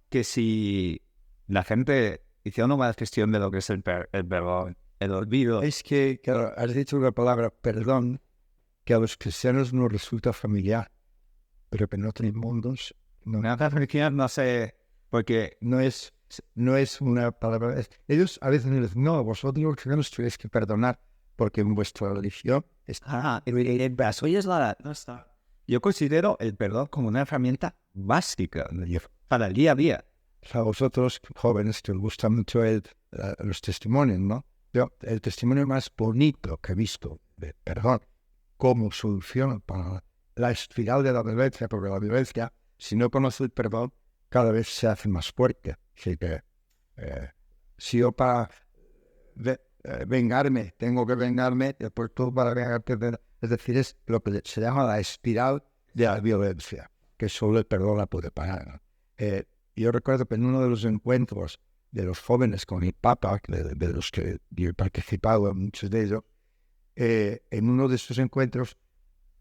que si la gente hiciera una mala gestión de lo que es el perdón, el olvido? Es que, claro, has dicho una palabra, perdón, que a los cristianos nos resulta familiar, pero que en otros mundos No sé, porque no es una palabra. Ellos a veces me dicen, no, vosotros los cristianos tenéis que perdonar, porque en vuestra religión el vaso es no está. Yo considero el perdón como una herramienta básica para el día a día. a vosotros jóvenes que os gustan mucho los testimonios, ¿no? Yo, el testimonio más bonito que he visto de perdón como solución para la espiral de la violencia, porque la violencia, si no conoce el perdón, cada vez se hace más fuerte. Así que si yo para vengarme, tengo que vengarme, después tú para vengarte, es decir, es lo que se llama la espiral de la violencia, que solo el perdón la puede parar, ¿no? Yo recuerdo que en uno de los encuentros de los jóvenes con el Papa, de los que yo he participado en muchos de ellos, en uno de esos encuentros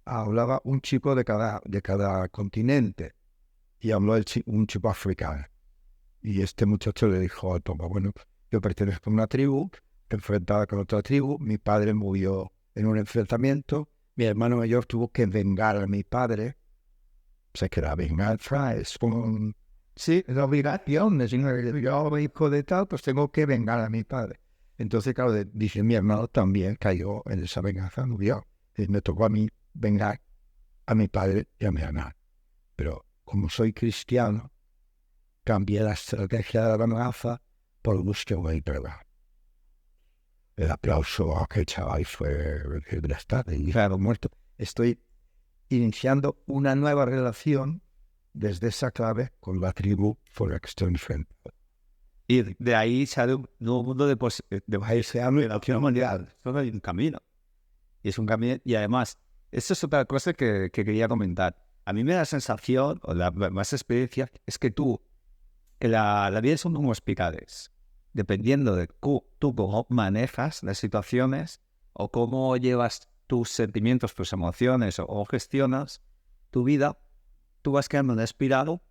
hablaba un chico de cada continente y habló un chico africano. Y este muchacho le dijo al Papa, bueno, yo pertenezco a una tribu enfrentada con otra tribu, mi padre murió en un enfrentamiento, mi hermano mayor tuvo que vengar a mi padre. O sea que la venganza es como... Sí, es obligación, es yo hijo de tal, pues tengo que vengar a mi padre. Entonces, claro, dice mi hermano también cayó en esa venganza, murió. Y me tocó a mí vengar a mi padre y a mi hermano. Pero como soy cristiano, cambié la estrategia de la venganza por búsqueda del perdón. El aplauso a aquel chaval fue bastante y claro, muerto. Estoy iniciando una nueva relación desde esa clave con la tribu por la que estoy enfrentado. Y de ahí sale un nuevo mundo de Ahí se habla de la acción mundial. Solo hay un camino. Y es un camino. Y además, esto es otra cosa que quería comentar. A mí me da la sensación, o la más experiencia, es que la vida son como espirales. Dependiendo de tú cómo manejas las situaciones o cómo llevas tus sentimientos, tus emociones o gestionas tu vida, tú vas quedando en una espiral,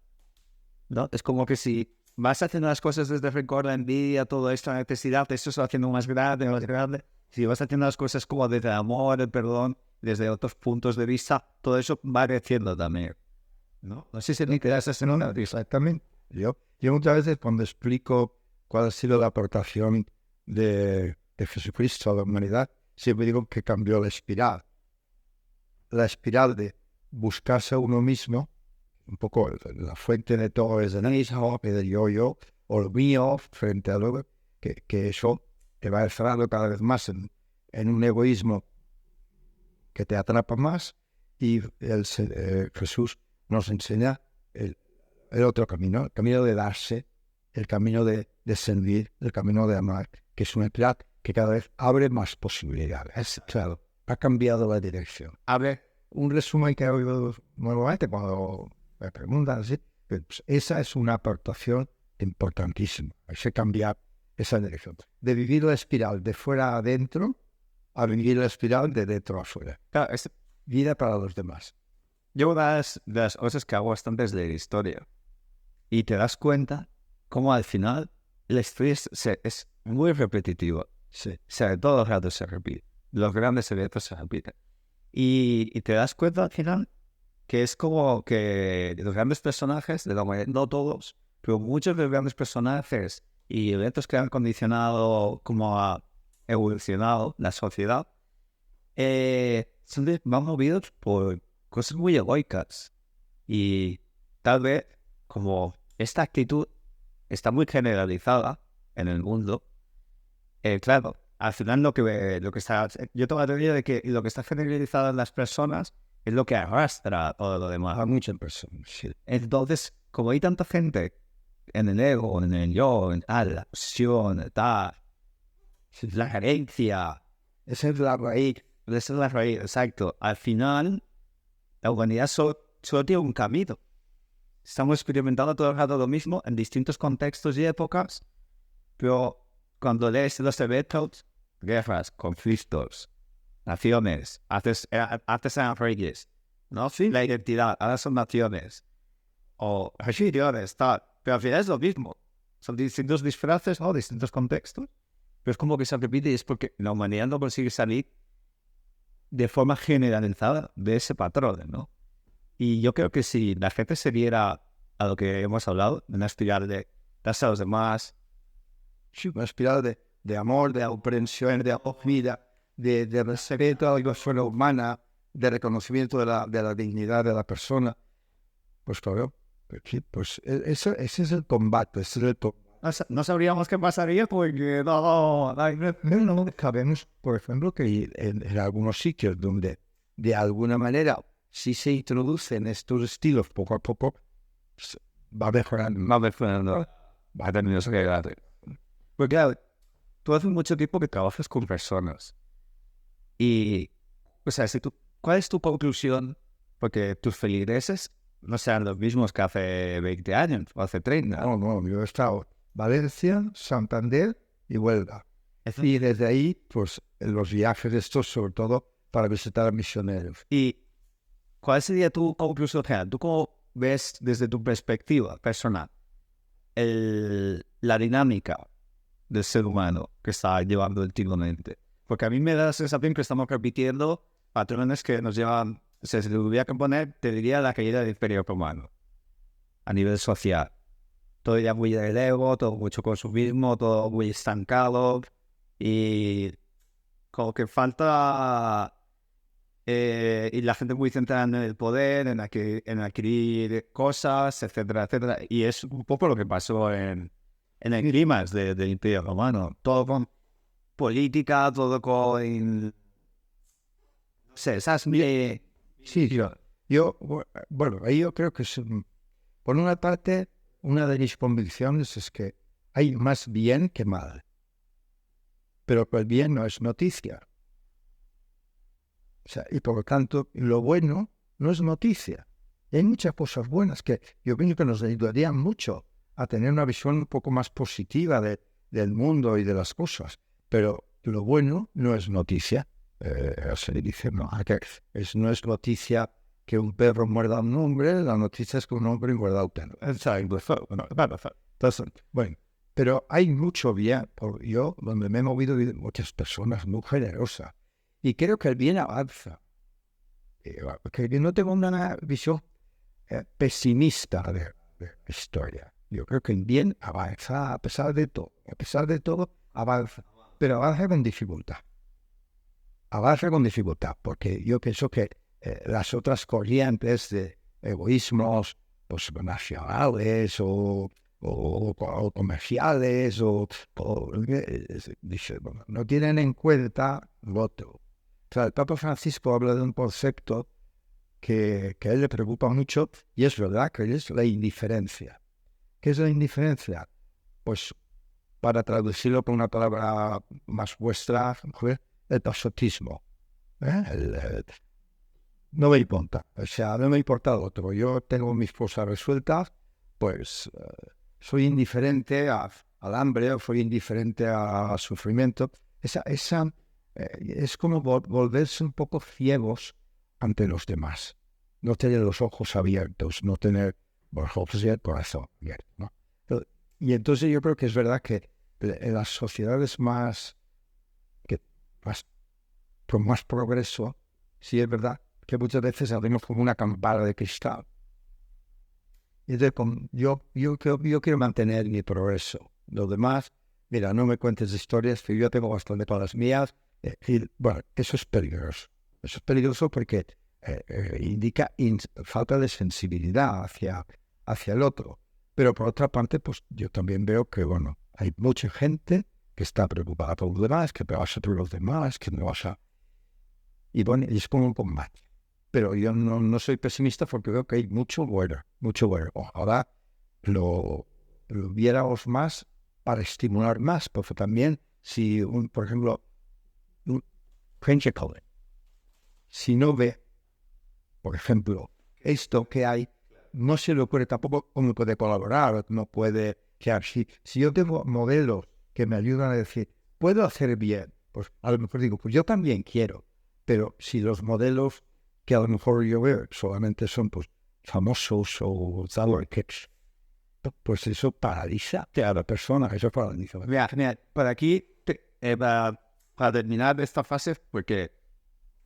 ¿no? Es como que si vas haciendo las cosas desde el rencor, la envidia, todo esto, la necesidad, eso se va haciendo más grande, más grande. Si vas haciendo las cosas como desde el amor, el perdón, desde otros puntos de vista, todo eso va creciendo también, ¿no? No sé si te interesas en una. Exactamente. Yo muchas veces cuando explico cuál ha sido la aportación de Jesucristo a la humanidad, siempre digo que cambió la espiral. La espiral de buscarse a uno mismo, un poco la fuente de todo es el mismo, el yo, o lo mío, frente a lo que eso te va encerrando cada vez más en un egoísmo que te atrapa más, y Jesús nos enseña el otro camino, el camino de darse, el camino de servir, el camino de amar, que es una espiral que cada vez abre más posibilidades. Claro, ha cambiado la dirección. Abre un resumen que he oído nuevamente cuando me preguntan así, pues esa es una aportación importantísima. Hay que cambiar esa dirección. De vivir la espiral de fuera a adentro a vivir la espiral de dentro a afuera. Claro, es vida para los demás. Yo una de las cosas que hago bastante es leer historia. Y te das cuenta cómo al final la historia es muy repetitiva. Sí. O sea, todos los ratos se repite. Los grandes eventos se repiten. Y te das cuenta al final que es como que los grandes personajes, de la mayoría, no todos, pero muchos de los grandes personajes y eventos que han condicionado, como ha evolucionado la sociedad, van movidos por cosas muy egoicas. Y tal vez, como esta actitud está muy generalizada en el mundo, claro, al final lo que está... Yo tengo la teoría de que lo que está generalizado en las personas es lo que arrastra todo lo demás. A muchas personas, sí. Entonces, como hay tanta gente en el ego, en el yo, en la obsesión, la gerencia, Esa es la raíz. esa es la raíz, exacto. Al final, la humanidad solo tiene un camino. Estamos experimentando todo el rato lo mismo en distintos contextos y épocas, pero cuando lees los eventos, guerras, conflictos, naciones, antes eran reyes, ¿no? Sí. La identidad, ahora son naciones, o regiones, tal. Pero al final es lo mismo. Son distintos disfraces, ¿no? Distintos contextos. Pero es como que se repite y es porque la humanidad no consigue salir de forma generalizada de ese patrón, ¿no? Y yo creo que si la gente se diera a lo que hemos hablado, de una espiral de darse a los demás, Sí, una espiral de amor, de comprensión, de acogida, de respeto a la persona humana, de reconocimiento de la dignidad de la persona, pues claro, sí, pues ese es el combate, ese es el no sabríamos qué pasaría porque no sabemos, por ejemplo, que en algunos sitios donde de alguna manera si se introducen estos estilos poco a poco, pues, va mejorando, va a tener que llegar. Porque claro, tú hace mucho tiempo que trabajas con personas y, o sea, ¿cuál es tu conclusión? Porque tus feligreses no sean los mismos que hace 20 años o hace 30. No, yo he estado Valencia, Santander y Huelva. Y desde ahí, pues, en los viajes estos, sobre todo, para visitar a misioneros. ¿Y cuál sería tu conclusión general? ¿Tú cómo ves desde tu perspectiva personal la dinámica del ser humano que está llevando últimamente? Porque a mí me da la sensación que estamos repitiendo patrones que nos llevan, o sea, si te tuviera que poner, te diría la caída del Imperio Romano a nivel social. Todo ya muy del ego, todo mucho consumismo, todo muy estancado y como que falta y la gente muy centrada en el poder, en adquirir cosas, etcétera, etcétera. Y es un poco lo que pasó en el clima del Imperio Romano. Todo con política, todo con... No sé, esas... Sí, bueno, ahí yo creo que por una parte, una de mis convicciones es que hay más bien que mal, pero que el bien no es noticia. O sea, y por lo tanto, lo bueno no es noticia. Y hay muchas cosas buenas que yo pienso que nos ayudarían mucho a tener una visión un poco más positiva del mundo y de las cosas. Pero lo bueno no es noticia. Se dice, no es noticia que un perro muerda a un hombre, la noticia es que un hombre muerda a un perro. Entonces, bueno, pero hay mucho bien. Yo, donde me he movido, de muchas personas muy generosas. Y creo que el bien avanza. Que no tengo una visión pesimista de la historia. Yo creo que el bien avanza a pesar de todo. A pesar de todo, avanza. Pero avanza con dificultad. Avanza con dificultad, porque yo pienso que las otras corrientes de egoísmos pues, nacionales o comerciales no tienen en cuenta lo otro. O sea, el Papa Francisco habla de un concepto que a él le preocupa mucho y es verdad que es la indiferencia. ¿Qué es la indiferencia? Pues para traducirlo por una palabra más vuestra, el pasotismo. No me importa, o sea, no me importa lo otro. Yo tengo mis cosas resueltas, pues soy indiferente al hambre, soy indiferente al sufrimiento. Es como volverse un poco ciegos ante los demás. No tener los ojos abiertos, no tener los ojos y el corazón abierto, ¿no? Y entonces yo creo que es verdad que en las sociedades con más progreso, sí es verdad que muchas veces abrimos como una campana de cristal. Y entonces yo quiero mantener mi progreso. Lo demás, mira, no me cuentes historias, que yo tengo bastante para las mías. Y bueno, eso es peligroso. Eso es peligroso porque indica falta de sensibilidad hacia el otro. Pero por otra parte, pues yo también veo que, bueno, hay mucha gente que está preocupada por los demás, que pasa por los demás, que no pasa. Y bueno, es como un combate. Pero yo no soy pesimista porque veo que hay mucho bueno, mucho bueno. Ojalá lo viéramos más para estimular más, porque también si, por ejemplo, gente joven, si no ve, por ejemplo, esto que hay, no se le ocurre tampoco cómo puede colaborar, no puede quedar. Si yo tengo modelos que me ayudan a decir, puedo hacer bien, pues a lo mejor digo, pues yo también quiero, pero si los modelos que a lo mejor yo veo solamente son pues famosos o tal, que pues eso paraliza a la persona, eso paraliza. Mira, genial. Para aquí, para terminar esta fase, porque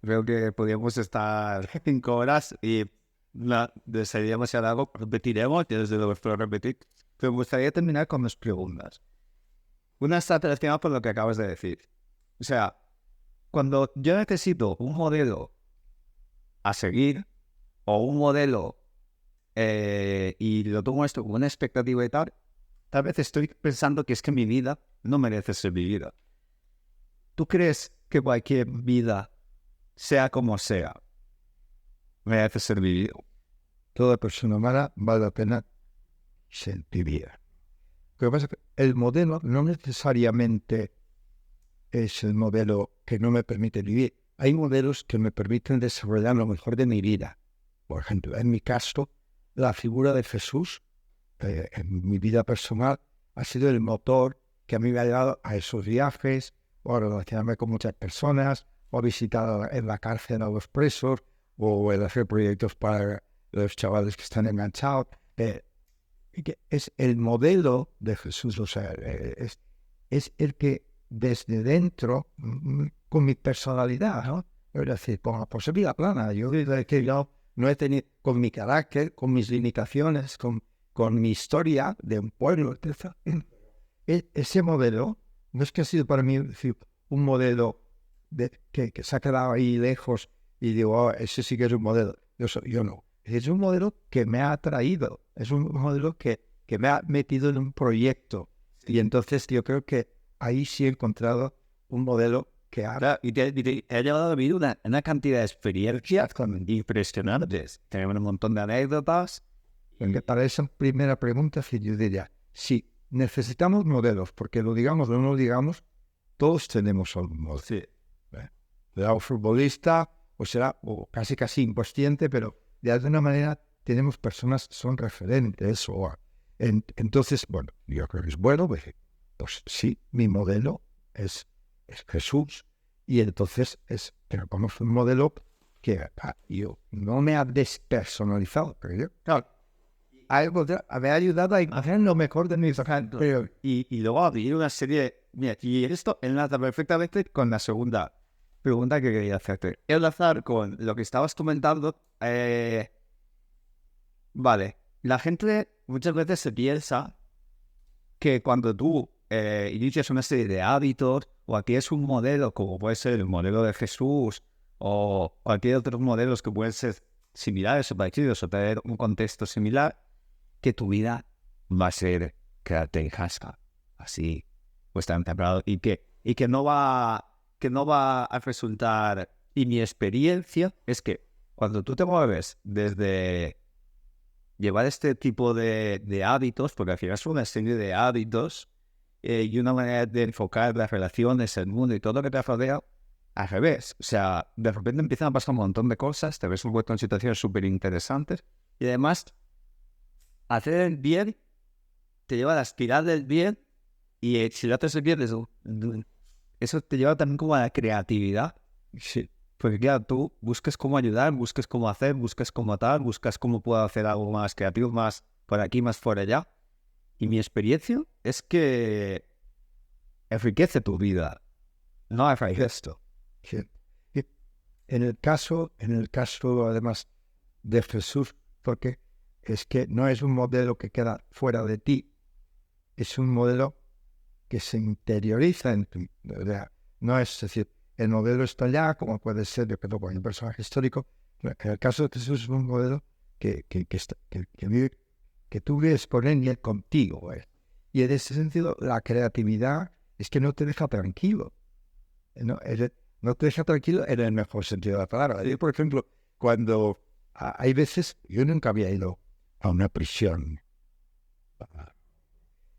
creo que podríamos estar 5 horas y sería demasiado largo, repetiremos, y desde luego espero repetir, pero me gustaría terminar con 2 preguntas. Una está relacionada con lo que acabas de decir. O sea, cuando yo necesito un modelo a seguir o un modelo y lo tomo esto como una expectativa y tal vez estoy pensando que es que mi vida no merece ser vivida. ¿Tú crees que cualquier vida, sea como sea, merece ser vivida? Toda persona humana vale la pena ser vivida. Lo que pasa es que el modelo no necesariamente es el modelo que no me permite vivir. Hay modelos que me permiten desarrollar lo mejor de mi vida. Por ejemplo, en mi caso, la figura de Jesús en mi vida personal ha sido el motor que a mí me ha llevado a esos viajes, o a relacionarme con muchas personas, o a visitar en la cárcel a los presos, o el hacer proyectos para los chavales que están enganchados. Que es el modelo de Jesús, o sea, es el que desde dentro, con mi personalidad, ¿no? Es decir, con la posibilidad plana, yo que yo no he tenido, con mi carácter, con mis limitaciones, con mi historia de un pueblo, etc. Ese modelo no es que ha sido para mí decir, un modelo que se ha quedado ahí lejos y digo, oh, ese sí que es un modelo. Yo no. Es un modelo que me ha atraído, es un modelo que me ha metido en un proyecto. Y entonces yo creo que ahí sí he encontrado un modelo que ha... Y te ha llevado a vivir una cantidad de experiencias impresionantes. Tenemos un montón de anécdotas. Para esa primera pregunta, sí, yo diría, sí, necesitamos modelos, porque lo digamos o no lo digamos, todos tenemos algún modelo. Sí. Será un futbolista o será o casi inconsciente, pero de alguna manera tenemos personas que son referentes. Entonces, bueno, yo creo que es bueno, pues sí, mi modelo es Jesús, y entonces pero como es un modelo que yo no me ha despersonalizado, pero yo, claro, me ha ayudado a hacer lo mejor de mis talentos. Y luego abrir una serie. Mira, y esto enlaza perfectamente con la segunda pregunta que quería hacerte. Enlazar con lo que estabas comentando. Vale, la gente muchas veces se piensa que cuando tú inicias una serie de hábitos o aquí es un modelo, como puede ser el modelo de Jesús o cualquier otro modelos que pueden ser similares o parecidos o tener un contexto similar, que tu vida va a ser quedarte en casa, así, pues tan temprano, y que no va a resultar. Y mi experiencia es que cuando tú te mueves desde llevar este tipo de hábitos, porque al final es una serie de hábitos y una manera de enfocar las relaciones, el mundo y todo lo que te rodea, al revés. O sea, de repente empiezan a pasar un montón de cosas, te ves envuelto en situaciones súper interesantes y además hacer el bien te lleva a la espiral del bien y si lo haces el bien, eso te lleva también como a la creatividad. Sí. Porque claro, tú buscas cómo ayudar, buscas cómo hacer, buscas cómo tal, buscas cómo puedo hacer algo más creativo, más por aquí, más por allá. Y mi experiencia es que enriquece tu vida, no enriquece esto. Sí. Y en el caso además de Jesús, porque es que no es un modelo que queda fuera de ti, es un modelo que se interioriza en ti. O sea, no es decir, el modelo está allá, como puede ser, depende de un personaje histórico. En el caso de Jesús es un modelo que vive, que tú vives con él y él contigo. Y en ese sentido, la creatividad es que no te deja tranquilo. No te deja tranquilo en el mejor sentido de la palabra. Yo, por ejemplo, cuando hay veces, yo nunca había ido a una prisión.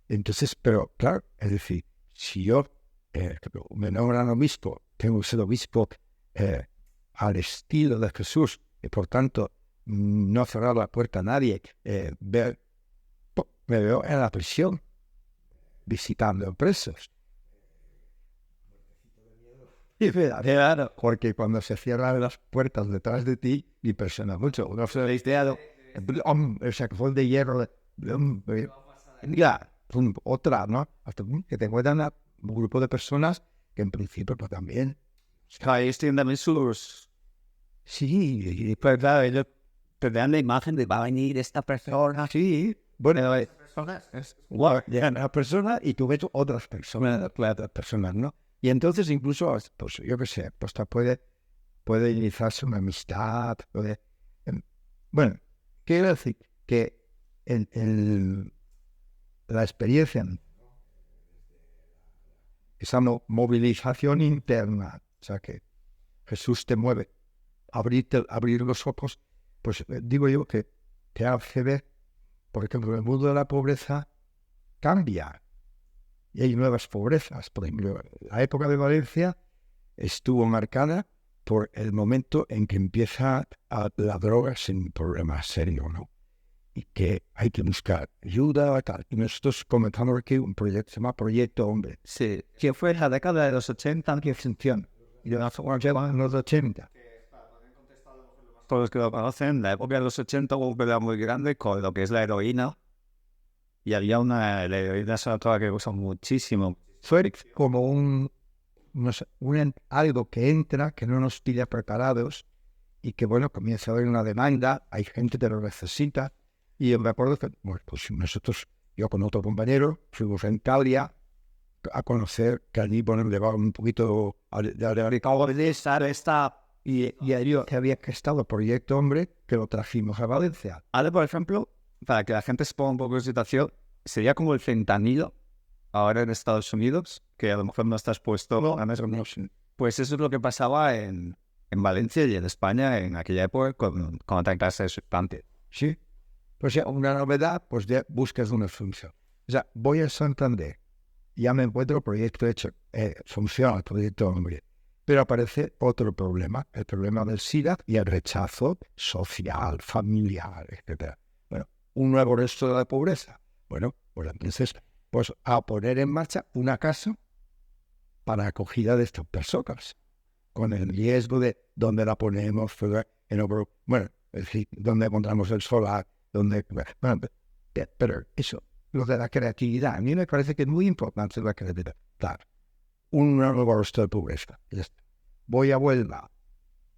Entonces, pero claro, es decir, si yo me nombran obispo, tengo que ser obispo al estilo de Jesús, y por tanto no cerrar la puerta a nadie, me veo en la prisión visitando presos. Y claro, porque cuando se cierran las puertas detrás de ti, impresiona mucho. Uno se ha ideado, el sacafón de hierro, ya, otra, ¿no? Hasta que te encuentran a un grupo de personas que en principio pues, también. Ellos tienen también sus... Sí, Y pues claro, ellos te dan la imagen de va a venir esta persona. sí. Bueno, Personas. wow, llegan una persona y tú ves otras personas, ¿no? Y entonces incluso, pues yo qué sé, pues puede iniciarse una amistad, em, bueno, quiero decir que la experiencia, esa movilización interna, o sea que Jesús te mueve, abrir los ojos, pues digo yo que te hace ver, por ejemplo, el mundo de la pobreza cambia y hay nuevas pobrezas. Por ejemplo, la época de Valencia estuvo marcada por el momento en que empieza la droga sin problema serio, ¿no? Y que hay que buscar ayuda, tal. Y nosotros comenzamos aquí un proyecto, se llama Proyecto Hombre. Sí, que fue la década de los 80 que funciona. Y de en los 80. Todos los que lo conocen, la época de los 80 hubo un problema muy grande con lo que es la heroína. Y había la heroína es una droga que usan muchísimo. Fue como no sé, algo que entra, que no nos pilla preparados y que, bueno, comienza a haber una demanda, hay gente que lo necesita. Y yo me acuerdo que, bueno, pues nosotros, yo con otro compañero, fuimos en Italia a conocer que allí, bueno, le va un poquito de Esta... y allí que había que estado el Proyecto Hombre, que lo trajimos a Valencia. Ahora, por ejemplo, para que la gente se ponga un poco en situación, sería como el fentanilo ahora en Estados Unidos, que a lo mejor no estás puesto No, a mesa. no sé. Pues eso es lo que pasaba en Valencia y en España en aquella época con otra clase de sustancias. Sí, pues ya una novedad, pues ya buscas una función. O sea, voy a Santander, ya me encuentro el proyecto hecho, funciona el proyecto Hombre, pero aparece otro problema, el problema del SIDA y el rechazo social, familiar, etcétera. Bueno, un nuevo resto de la pobreza. Bueno, pues entonces, pues a poner en marcha una casa para acogida de estas personas, con el riesgo de dónde la ponemos, bueno, es decir, dónde encontramos el solar, bueno, pero eso, lo de la creatividad, a mí me parece que es muy importante la creatividad. Un nuevo resto de pobreza. Voy a Huelva,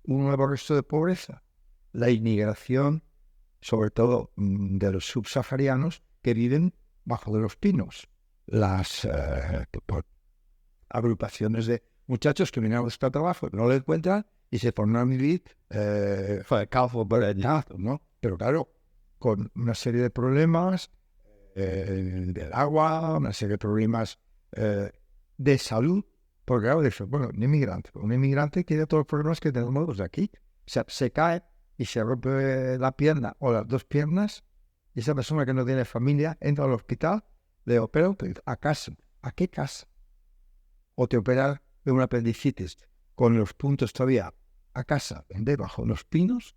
un nuevo resto de pobreza. La inmigración, sobre todo de los subsaharianos que viven bajo de los pinos. Las agrupaciones de muchachos que vienen a buscar trabajo, no lo encuentran y se ponen a vivir ¿no? Pero claro, con una serie de problemas del agua, una serie de problemas de salud, porque claro, bueno, un inmigrante tiene todos los problemas que tenemos los de aquí. O sea, se cae y se rompe la pierna o las dos piernas y esa persona que no tiene familia entra al hospital, le operan a casa. ¿A qué casa? O te operan de una apendicitis con los puntos todavía a casa, debajo de los pinos,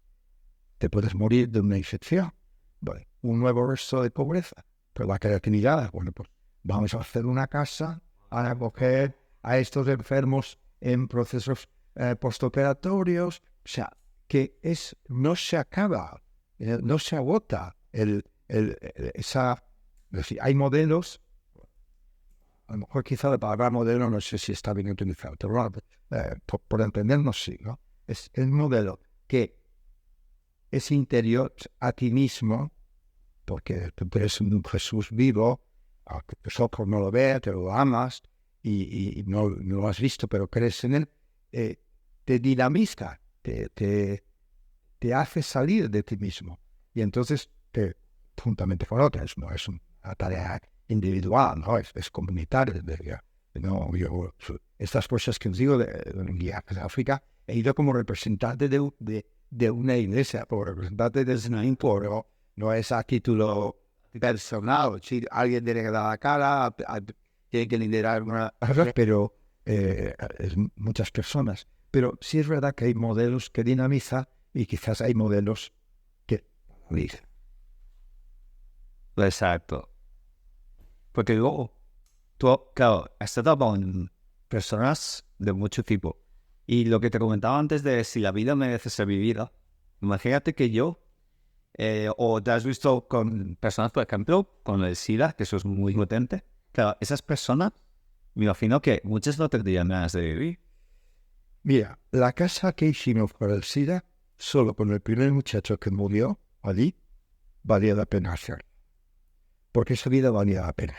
te puedes morir de una infección. Bueno, un nuevo resto de pobreza. Pero la creatividad, bueno, pues vamos a hacer una casa a acoger a estos enfermos en procesos postoperatorios. O sea, que no se acaba, no se agota esa... Es decir, hay modelos, a lo mejor quizá la palabra modelo no sé si está bien utilizado, pero por entendernos sí, ¿no? Es el modelo que es interior a ti mismo, porque tú eres un Jesús vivo, aunque tus ojos no lo vean, te lo amas y no lo has visto, pero crees en él, te dinamiza, te hace salir de ti mismo. Y entonces, juntamente con otras, no es una tarea individual, ¿no? Es comunitaria. No, estas cosas que os digo de viajes a África, he ido como representante de una iglesia, como representante de Snaim, pero no es a título personal. Si alguien tiene que dar la cara, tiene que liderar una... Pero es muchas personas. Pero sí es verdad que hay modelos que dinamizan y quizás hay modelos que paralizan. Exacto. Porque luego, tú, claro, has tratado con personas de mucho tipo. Y lo que te comentaba antes de si la vida merece ser vivida, imagínate que yo, o te has visto con personas, por ejemplo, con el SIDA, que eso es muy potente. Claro, esas personas, me imagino que muchas no tendrían ganas de vivir. Mira, la casa que hicimos para el SIDA, solo con el primer muchacho que murió allí, valía la pena hacer. Porque esa vida valía la pena.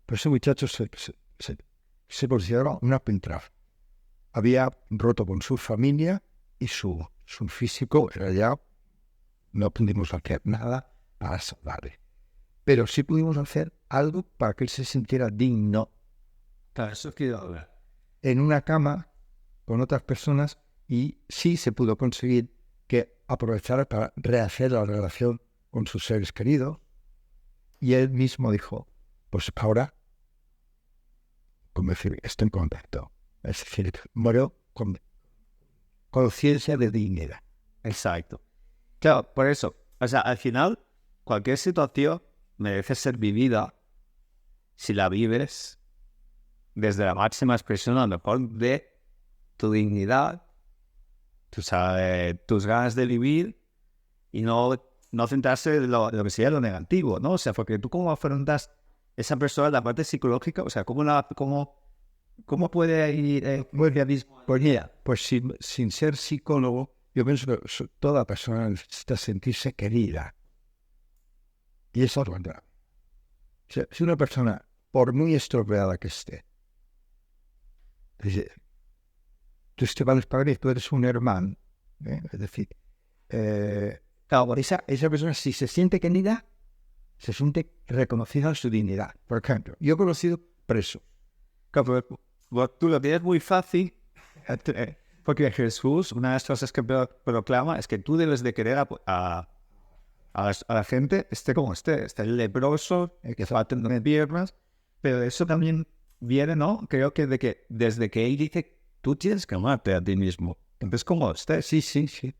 Pero ese muchacho se consideraba una piltrafa. Había roto con su familia y su físico era ya, no pudimos hacer nada para salvarle. Pero sí pudimos hacer algo para que él se sintiera digno Claro, eso quiero hablar. en una cama con otras personas, y sí se pudo conseguir que aprovechara para rehacer la relación con sus seres queridos. Y él mismo dijo, pues ahora, como decir, estoy contento. Es decir, murió con conciencia de dignidad. Exacto. Claro, por eso, o sea, al final, cualquier situación merece ser vivida si la vives desde la máxima expresión, a lo mejor, de tu dignidad, tus ganas de vivir y no centrarse en lo que sería lo negativo, ¿no? O sea, porque tú cómo afrontas esa persona, la parte psicológica, o sea, cómo puede ir Muy bien, pues mira, pues sin ser psicólogo, yo pienso que toda persona necesita sentirse querida. Y eso es verdad. Si una persona, por muy estropeada que esté, dice, tú te vales para mí, tú eres un hermano, es decir, claro, esa persona, si se siente querida, se siente reconocida en su dignidad. Por ejemplo, yo he conocido presos. Claro, pero tú lo tienes muy fácil, porque Jesús, una de las cosas que proclama es que tú debes de querer a la gente, esté como esté el leproso, el que se va a tener piernas, pero eso también viene, ¿no? Creo que desde que él dice, tú tienes que amarte a ti mismo, entonces como estés. Sí.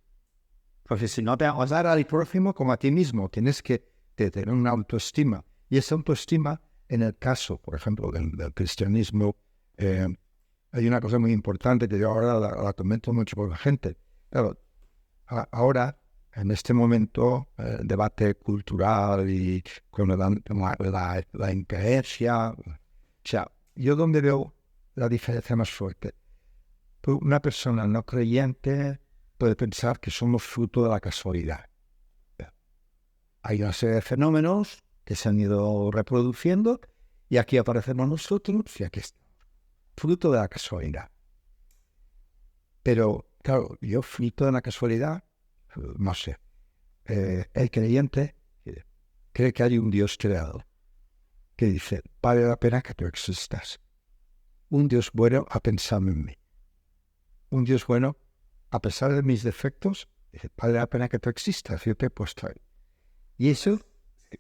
Porque si no te amas, Dar al prójimo como a ti mismo. Tienes que tener una autoestima. Y esa autoestima, en el caso, por ejemplo, del cristianismo, hay una cosa muy importante que yo ahora la comento mucho con la gente. Claro, ahora, en este momento, el debate cultural y con la incoherencia, o sea, yo donde veo la diferencia más fuerte, una persona no creyente puede pensar que somos fruto de la casualidad. Hay una serie de fenómenos que se han ido reproduciendo y aquí aparecemos nosotros y aquí está, fruto de la casualidad. Pero, claro, yo fruto de la casualidad, no sé. El creyente cree que hay un Dios creador que dice, vale la pena que tú existas. Un Dios bueno ha pensado en mí. Un Dios bueno, a pesar de mis defectos, dice, vale la pena que tú existas. Yo te he puesto ahí. Y eso,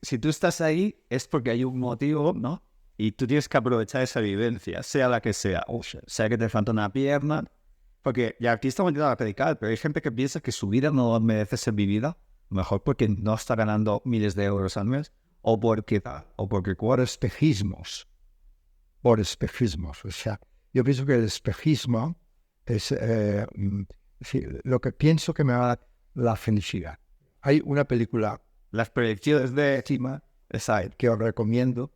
si tú estás ahí es porque hay un motivo, ¿no? Y tú tienes que aprovechar esa vivencia, sea la que sea. O sea que te falta una pierna. Porque ya aquí estamos yendo a predicar, pero hay gente que piensa que su vida no merece ser vivida, mejor porque no está ganando miles de euros al mes, o porque por espejismos. Por espejismos. O sea, yo pienso que el espejismo es lo que pienso que me va a dar la felicidad. Hay una película, las proyecciones de Cima, que os recomiendo,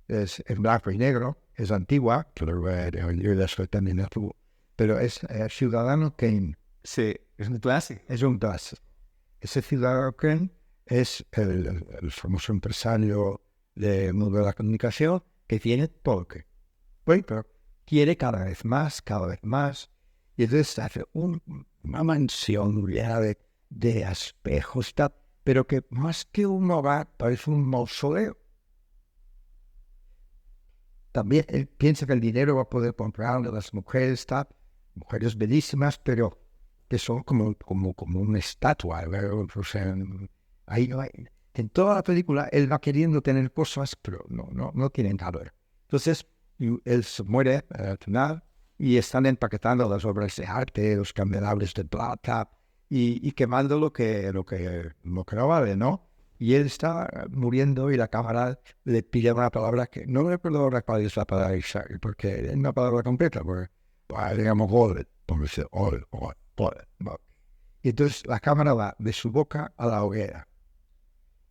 es en blanco y negro, es antigua, pero es Ciudadano Kane. Sí, es un clásico. Es un clásico. Ese Ciudadano Kane es el famoso empresario del mundo de la comunicación que tiene todo que. Bueno, pero quiere cada vez más, y entonces hace una mansión llena de espejos, tal, pero que más que un hogar parece un mausoleo. También él piensa que el dinero va a poder comprar a las mujeres, tal, mujeres bellísimas, pero que son como una estatua. O sea, ahí no hay. En toda la película él va queriendo tener cosas, pero no tienen nada. Entonces él se muere al final y están empaquetando las obras de arte, los candelabros de plata y quemando lo que no vale, ¿no? Y él está muriendo y la cámara le pide una palabra que no me recuerdo ahora cuál es la palabra exacta, porque es una palabra completa, digamos gold, Entonces, y entonces la cámara va de su boca a la hoguera.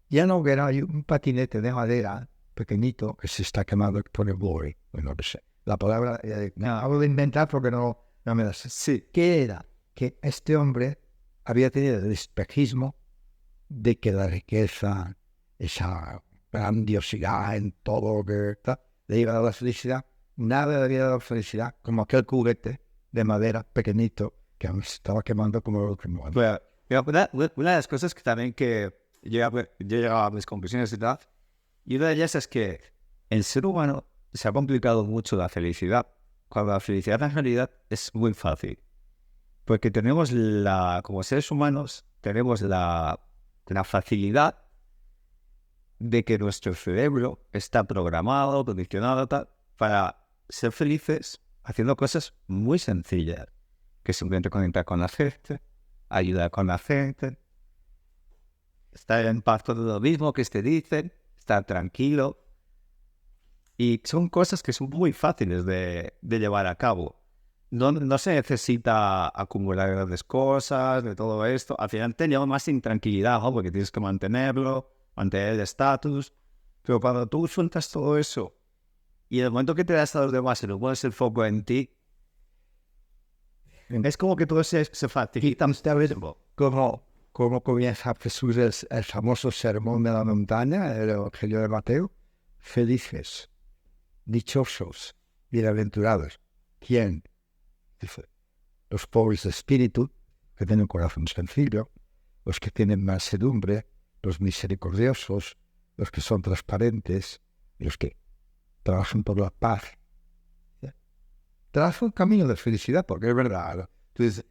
Y en la hoguera hay un patinete de madera pequeñito que se está quemando por el glory. No sé. La palabra, acabo de inventar porque no me la sé. Sí. ¿Qué era? Que este hombre había tenido el espejismo de que la riqueza, esa grandiosidad en todo lo que le iba a dar la felicidad, nada le había dado felicidad como aquel juguete de madera pequeñito que se estaba quemando como el otro mundo. Bueno, una de las cosas que también que yo llegaba a mis conclusiones y tal, y una de ellas es que el ser humano se ha complicado mucho la felicidad, cuando la felicidad en realidad es muy fácil. Porque tenemos como seres humanos, tenemos la facilidad de que nuestro cerebro está programado, condicionado para ser felices haciendo cosas muy sencillas, que simplemente conectar con la gente, ayudar con la gente, estar en paz con lo mismo que te dicen, estar tranquilo. Y son cosas que son muy fáciles de llevar a cabo. No se necesita acumular grandes cosas, de todo esto. Al final te lleva más intranquilidad, ¿no? Porque tienes que mantener el estatus. Pero cuando tú sueltas todo eso y en el momento que te das a los demás y no pones el foco en ti, es como que todo se facilita. Como comienza Jesús el famoso sermón de la montaña, el Evangelio de Mateo. Felices, dichosos, bienaventurados. ¿Quién? Dice, los pobres de espíritu, que tienen un corazón sencillo, los que tienen mansedumbre, los misericordiosos, los que son transparentes, los que trabajan por la paz. Trabaja un camino de felicidad, porque es verdad. Entonces,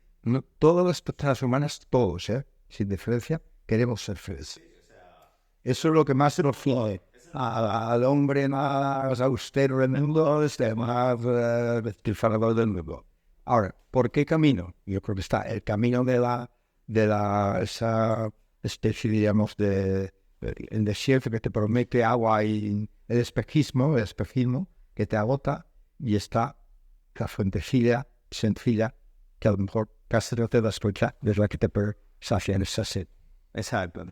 todas las personas humanas, todos, sin diferencia, queremos ser felices. Eso es lo que más nos fue al hombre más austero del mundo, más despilfarrador del mundo. Ahora, ¿por qué camino? Yo creo que está el camino de esa especie, digamos, el desierto que te promete agua y el espejismo que te agota, y está la fuentecilla sencilla que a lo mejor casi no te das cuenta, es la que te sacia en esa sed. Exacto.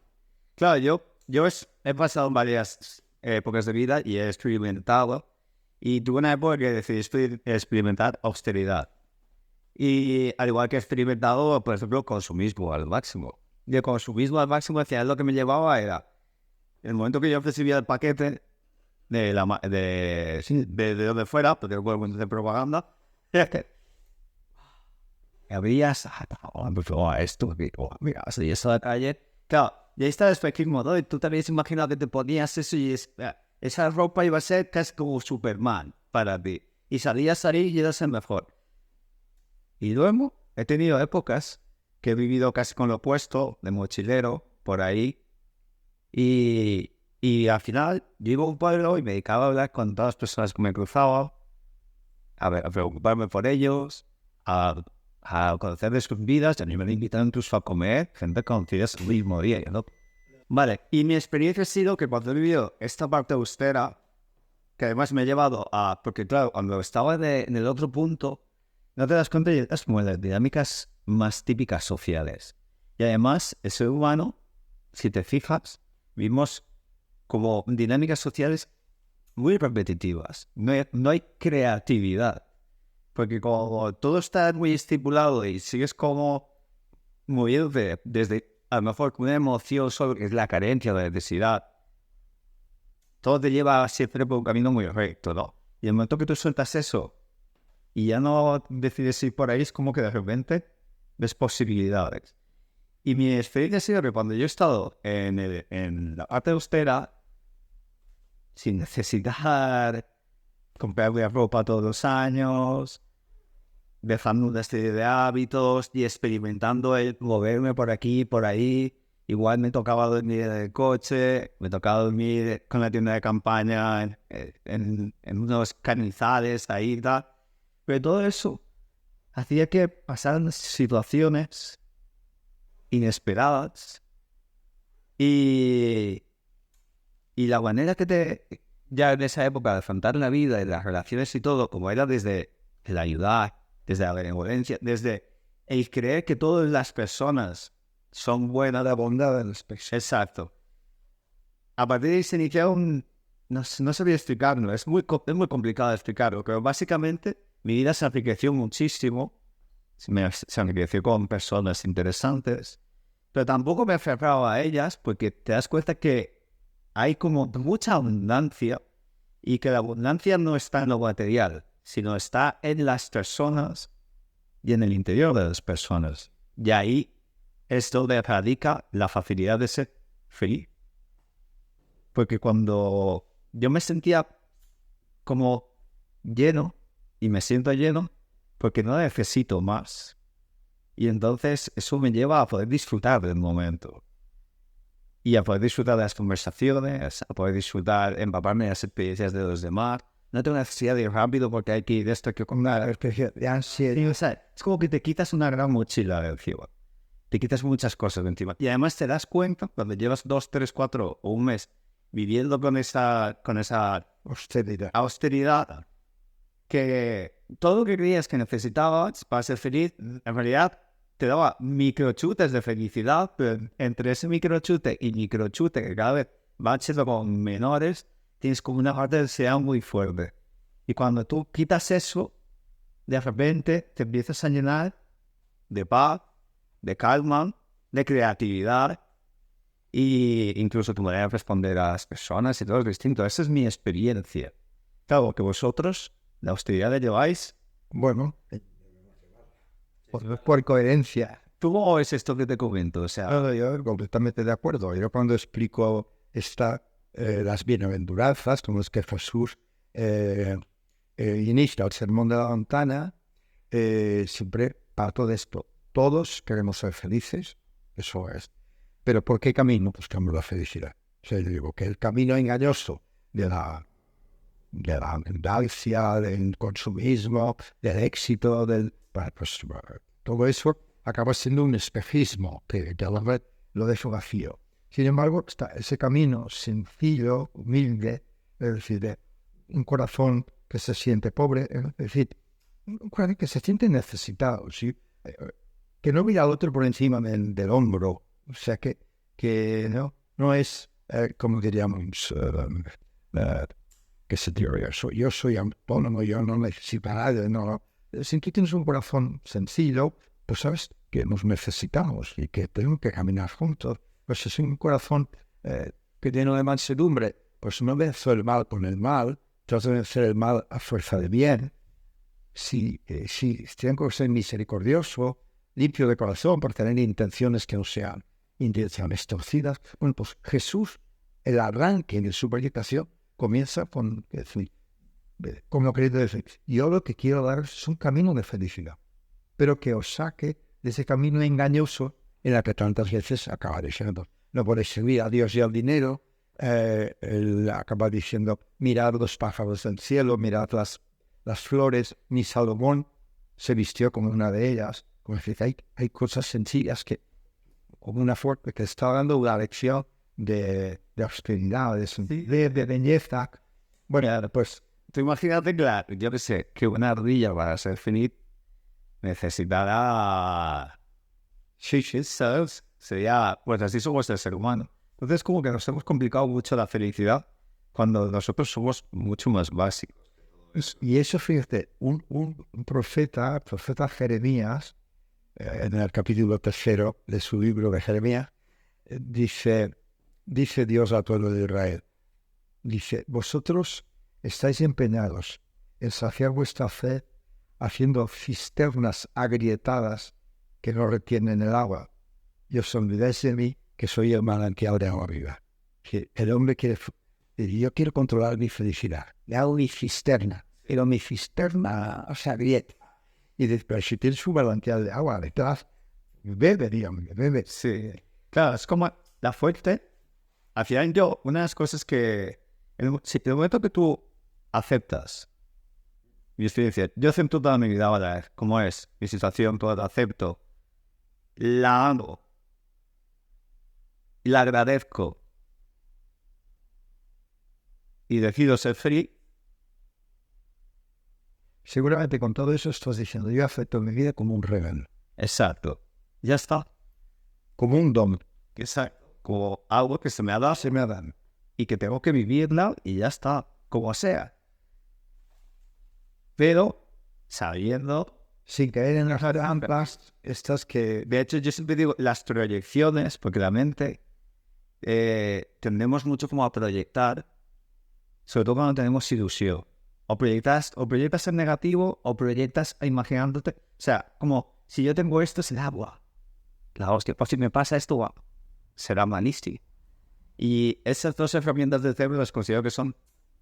Claro, yo he pasado varias épocas de vida y he experimentado, y tuve una época que decidí experimentar austeridad. Y al igual que he experimentado, por ejemplo, consumismo al máximo. Y el consumismo al máximo, al final lo que me llevaba era, en el momento que yo recibía el paquete de donde fuera, porque no puedo hacer propaganda, abrías, esto, mira, y eso de la calle, claro, y ahí está el espejismo, ¿no? Y tú también has imaginado que te ponías eso y esa ropa iba a ser casi como Superman para ti. Y salías ahí y eras el mejor. Y luego he tenido épocas que he vivido casi con lo opuesto, de mochilero, por ahí. Y al final yo iba a un pueblo y me dedicaba a hablar con todas las personas que me cruzaba, a preocuparme por ellos, a conocer de sus vidas. Y a mí me invitan incluso a comer, gente conocida el mismo día, ¿no? Vale, y mi experiencia ha sido que cuando he vivido esta parte austera, que además me ha llevado a... Porque claro, cuando estaba en el otro punto, no te das cuenta de las como las dinámicas más típicas sociales. Y además, el ser humano, si te fijas, vimos como dinámicas sociales muy repetitivas. No hay creatividad. Porque como todo está muy estipulado y sigues como moviéndote desde a lo mejor una emoción sobre que es la carencia, la necesidad, todo te lleva siempre por un camino muy recto, ¿no? Y el momento que tú sueltas eso y ya no decides ir por ahí, es como que de repente ves posibilidades. Y mi experiencia ha sido que cuando yo he estado en la parte austera, sin necesitar comprarme ropa todos los años, dejando una serie de hábitos y experimentando el moverme por aquí y por ahí. Igual me tocaba dormir en el coche, me tocaba dormir con la tienda de campaña en unos canizales ahí y tal. Pero todo eso hacía que pasaran situaciones inesperadas y la manera ya en esa época de afrontar la vida y las relaciones y todo, como era desde el ayudar, desde la benevolencia, desde el creer que todas las personas son buenas. La bondad de las personas. Exacto. A partir de ahí se inicia no sabía explicarlo, es muy complicado explicarlo, pero básicamente mi vida se enriqueció muchísimo, se enriqueció con personas interesantes, pero tampoco me aferraba a ellas porque te das cuenta que hay como mucha abundancia y que la abundancia no está en lo material, sino está en las personas y en el interior de las personas. Y ahí es donde radica la facilidad de ser feliz. Porque cuando yo me sentía como lleno, y me siento lleno, porque no necesito más. Y entonces eso me lleva a poder disfrutar del momento. Y a poder disfrutar de las conversaciones, a poder disfrutar, empaparme de las experiencias de los demás. No tengo necesidad de ir rápido porque hay que ir de esto que con una especie de ansiedad. O sea, es como que te quitas una gran mochila de encima. Te quitas muchas cosas de encima. Y además te das cuenta, cuando llevas 2, 3, 4 o un mes viviendo con esa austeridad, que todo lo que creías que necesitabas para ser feliz, en realidad te daba microchutes de felicidad, pero entre ese microchute y microchute que cada vez van siendo como menores, tienes como una parte de ansiedad muy fuerte. Y cuando tú quitas eso, de repente te empiezas a llenar de paz, de calma, de creatividad, y incluso tu manera de responder a las personas y todo es distinto. Esa es mi experiencia. Claro, que vosotros la austeridad la lleváis. Bueno, por coherencia. ¿Cómo es esto que te comento? O sea, Yo completamente de acuerdo. Yo cuando explico las bienaventuranzas, como es que Jesús inicia el sermón de la ventana, siempre parto de esto. Todos queremos ser felices, eso es. Pero ¿por qué camino? Buscamos la felicidad. O sea, yo digo que el camino engañoso de la abundancia, del consumismo, del éxito, todo eso acaba siendo un espejismo que a la vez lo deja vacío. Sin embargo, está ese camino sencillo, humilde, es decir, de un corazón que se siente pobre, es decir, un corazón que se siente necesitado, ¿sí? Que no mira al otro por encima del hombro, o sea, que no es, como diríamos, que se diga, yo soy autónomo, yo no necesito a nadie, no. Si tú tienes un corazón sencillo, pues sabes que nos necesitamos y que tenemos que caminar juntos. Pues si es un corazón que lleno de mansedumbre, pues no venzo el mal con el mal, trato de vencer el mal a fuerza de bien. Si tengo que ser misericordioso, limpio de corazón, por tener intenciones que no sean intenciones torcidas, bueno, pues Jesús, el arranque de su predicación, comienza con lo que decir, yo lo que quiero dar es un camino de felicidad, pero que os saque de ese camino engañoso en el que tantas veces acaba diciendo, no podéis servir a Dios y al dinero. Él acaba diciendo, mirad los pájaros del cielo, mirad las flores, ni Salomón se vistió como una de ellas. Como decir, hay cosas sencillas que, como una fuerte que está dando una lección de austeridad, de belleza. bueno, pues tú imagínate, claro, yo qué sé, que una ardilla para ser feliz necesitará shishis, ¿sabes? Sería, pues así somos el ser humano. Entonces como que nos hemos complicado mucho la felicidad cuando nosotros somos mucho más básicos. Y eso, fíjate, un profeta Jeremías, en el capítulo 3 de su libro de Jeremías, dice Dios al pueblo de Israel, dice, vosotros estáis empeñados en saciar vuestra sed haciendo cisternas agrietadas que no retienen el agua, y os olvidáis de mí, que soy el manantial de agua viva. Que el hombre quiere, yo quiero controlar mi felicidad, le hago mi cisterna, pero mi cisterna se agrieta. Y dice, pero si tienes un manantial de agua detrás, bebe, digamos, bebe. Sí, claro, es como la fuente. Al final una de las cosas que, si en el momento que tú aceptas mi experiencia, yo acepto toda mi vida ahora, como es, mi situación, todo la acepto, la amo, la agradezco y decido ser feliz, seguramente con todo eso estás diciendo, yo acepto mi vida como un regalo, Exacto. Ya está. como un don. Exacto. Como algo que se me ha dado Se me ha dado. y que tengo que vivirla y ya está. Como sea. Pero sabiendo... Sin caer en las trampas, estas que... De hecho, yo siempre digo las proyecciones, porque la mente tendemos mucho como a proyectar, sobre todo cuando tenemos ilusión. O proyectas en negativo o proyectas imaginándote. O sea, como si yo tengo esto, será agua. La hostia, pues si me pasa esto, guau, será malísimo. Y esas dos herramientas del cerebro las considero que son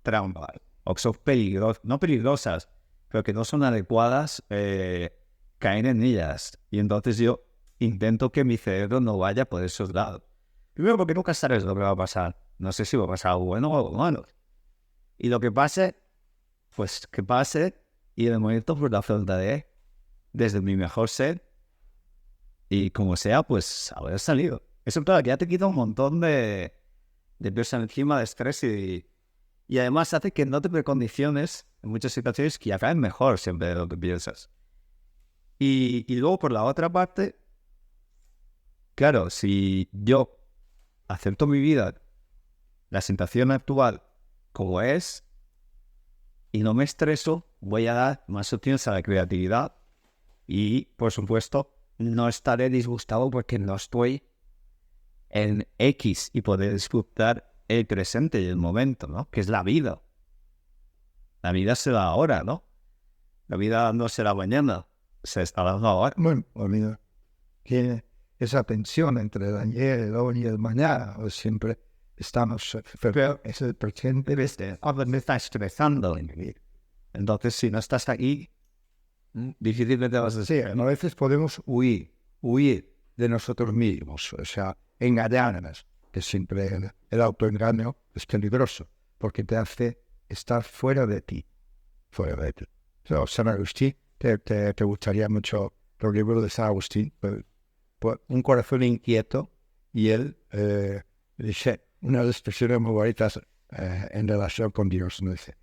trampas, o que son peligrosas, no peligrosas, pero que no son adecuadas caer en ellas. Y entonces yo intento que mi cerebro no vaya por esos lados. Primero porque nunca sabes lo que va a pasar. No sé si va a pasar algo bueno o algo malo. Y lo que pase, pues que pase, y de momento pues la afrontaré desde mi mejor ser, y como sea, pues haber salido. Eso claro, que ya te quita un montón de peso encima, de estrés, y además hace que no te precondiciones en muchas situaciones que acaben mejor siempre de lo que piensas. Y luego por la otra parte, claro, si yo acepto mi vida, la situación actual como es, y no me estreso, voy a dar más opciones a la creatividad y, por supuesto, no estaré disgustado porque no estoy en X y poder disfrutar el presente y el momento, ¿no? Que es la vida. La vida será ahora, ¿no? La vida no será mañana, se está dando ahora. Bueno, olvida, tiene esa tensión entre el ayer, el hoy y el mañana. O siempre estamos... Pero es el presente. Me está estresando. Entonces, si no estás aquí, difícilmente vas a Sí, a veces podemos huir de nosotros mismos, o sea, engañarnos, que siempre el autoengaño es peligroso, porque te hace estar fuera de ti, fuera de ti. So, San Agustín, te gustaría mucho los libros de San Agustín, pues, un corazón inquieto, y él dice unas expresiones muy bonitas en relación con Dios, ¿no? Dice,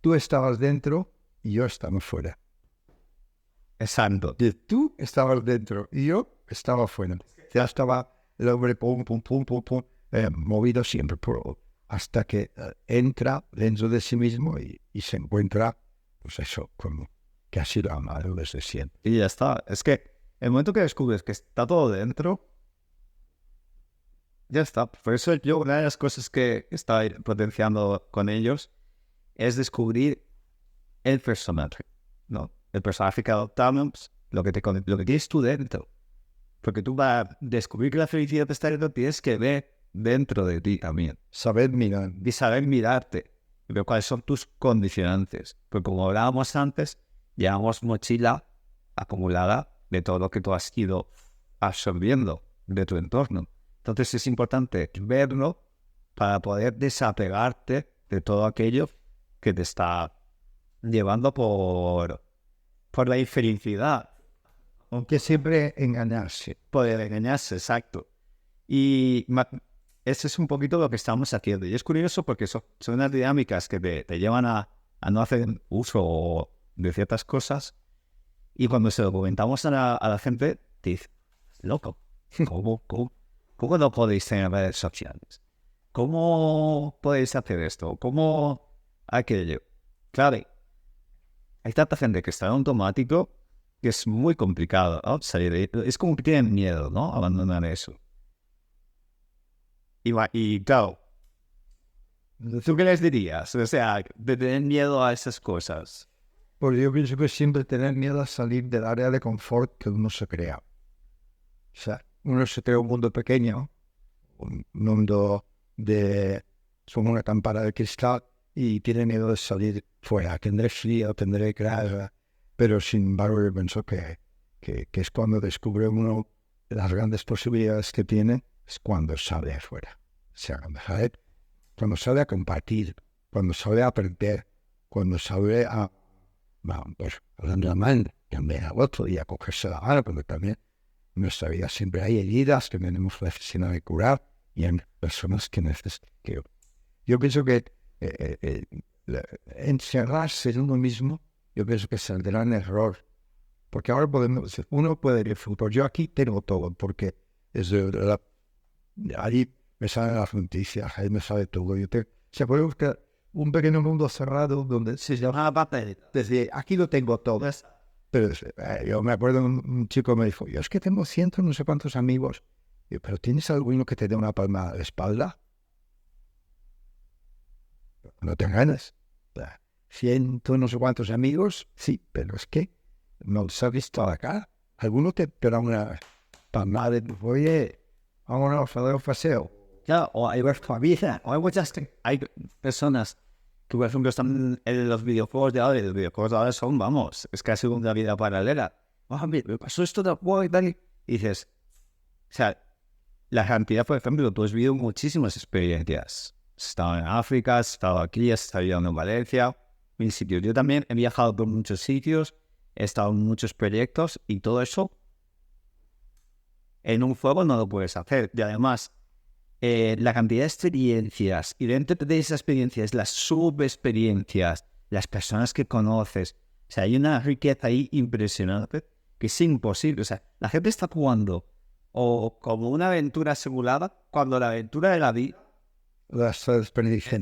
tú estabas dentro y yo estaba fuera. Exacto. Tú estabas dentro y yo estaba fuera. Ya estaba el hombre pum, pum, pum, pum, pum, movido siempre hasta que entra dentro de sí mismo y se encuentra, pues eso, como que ha sido amado desde siempre. Y ya está. Es que el momento que descubres que está todo dentro, ya está. Por eso yo, una de las cosas que estoy potenciando con ellos es descubrir el personaje, ¿no? El personaje que adoptamos, lo que tienes tú dentro. Porque tú para descubrir que la felicidad está dentro, tienes que ver dentro de ti también. Saber mirar. Y saber mirarte. Y ver cuáles son tus condicionantes. Porque como hablábamos antes, llevamos mochila acumulada de todo lo que tú has ido absorbiendo de tu entorno. Entonces es importante verlo para poder desapegarte de todo aquello que te está llevando por la infelicidad. Aunque siempre engañarse. Poder engañarse, exacto. Y eso es un poquito lo que estamos haciendo. Y es curioso porque son unas dinámicas que te llevan a no hacer uso de ciertas cosas. Y cuando se lo comentamos a la gente, te dice, loco, ¿cómo no podéis tener redes sociales? ¿Cómo podéis hacer esto? ¿Cómo aquello? Claro, hay tanta gente que está en automático que es muy complicado, ¿no? Salir de... Es como que tienen miedo, ¿no? Abandonar eso. Y claro, ¿tú qué les dirías? O sea, de tener miedo a esas cosas. Porque yo pienso que siempre tener miedo a salir del área de confort que uno se crea. O sea, uno se crea un mundo pequeño, un mundo como una campana de cristal, y tiene miedo de salir fuera. Tendré frío, tendré grasa, pero sin embargo yo pienso que es cuando descubre uno las grandes posibilidades que tiene, es cuando sale afuera. O sea, cuando sale a compartir, cuando sale a aprender, cuando sale a, bueno, pues, hablando de la mano, también al otro y a cogerse la mano, porque también en nuestra vida siempre hay heridas que tenemos necesidad de curar y hay personas que necesitan. Yo pienso que encerrarse en uno mismo yo pienso que es el gran error. Porque ahora uno puede decir, pues yo aquí tengo todo, porque ahí me salen las noticias, ahí me sale todo. Se puede buscar un pequeño mundo cerrado donde se llama papel. Desde aquí lo tengo todo. Pero yo me acuerdo, un chico me dijo, yo es que tengo cientos, no sé cuántos amigos. Yo, pero ¿tienes alguno que te dé una palma a la espalda? No te ganas. Cientos, no sé cuántos amigos, sí, pero es que no los has visto acá. Alguno te da una palmada de, oye, vámonos a dar un paseo. Ya, o hay vida, o hay personas que, por ejemplo, están en los videojuegos de ahora, y los videojuegos de ahora son, vamos, es casi una vida paralela. Mira, me pasó esto de juego y tal, y dices, o sea, la cantidad, por ejemplo, tú has vivido muchísimas experiencias. Has estado en África, has estado aquí, has estado viviendo en Valencia, mil sitios. Yo también he viajado por muchos sitios, he estado en muchos proyectos, y todo eso en un juego no lo puedes hacer. Y además, la cantidad de experiencias, y dentro de esas experiencias, las subexperiencias, las personas que conoces, o sea, hay una riqueza ahí impresionante que es imposible. O sea, la gente está jugando o como una aventura simulada, cuando la aventura de la vida Las experiencias.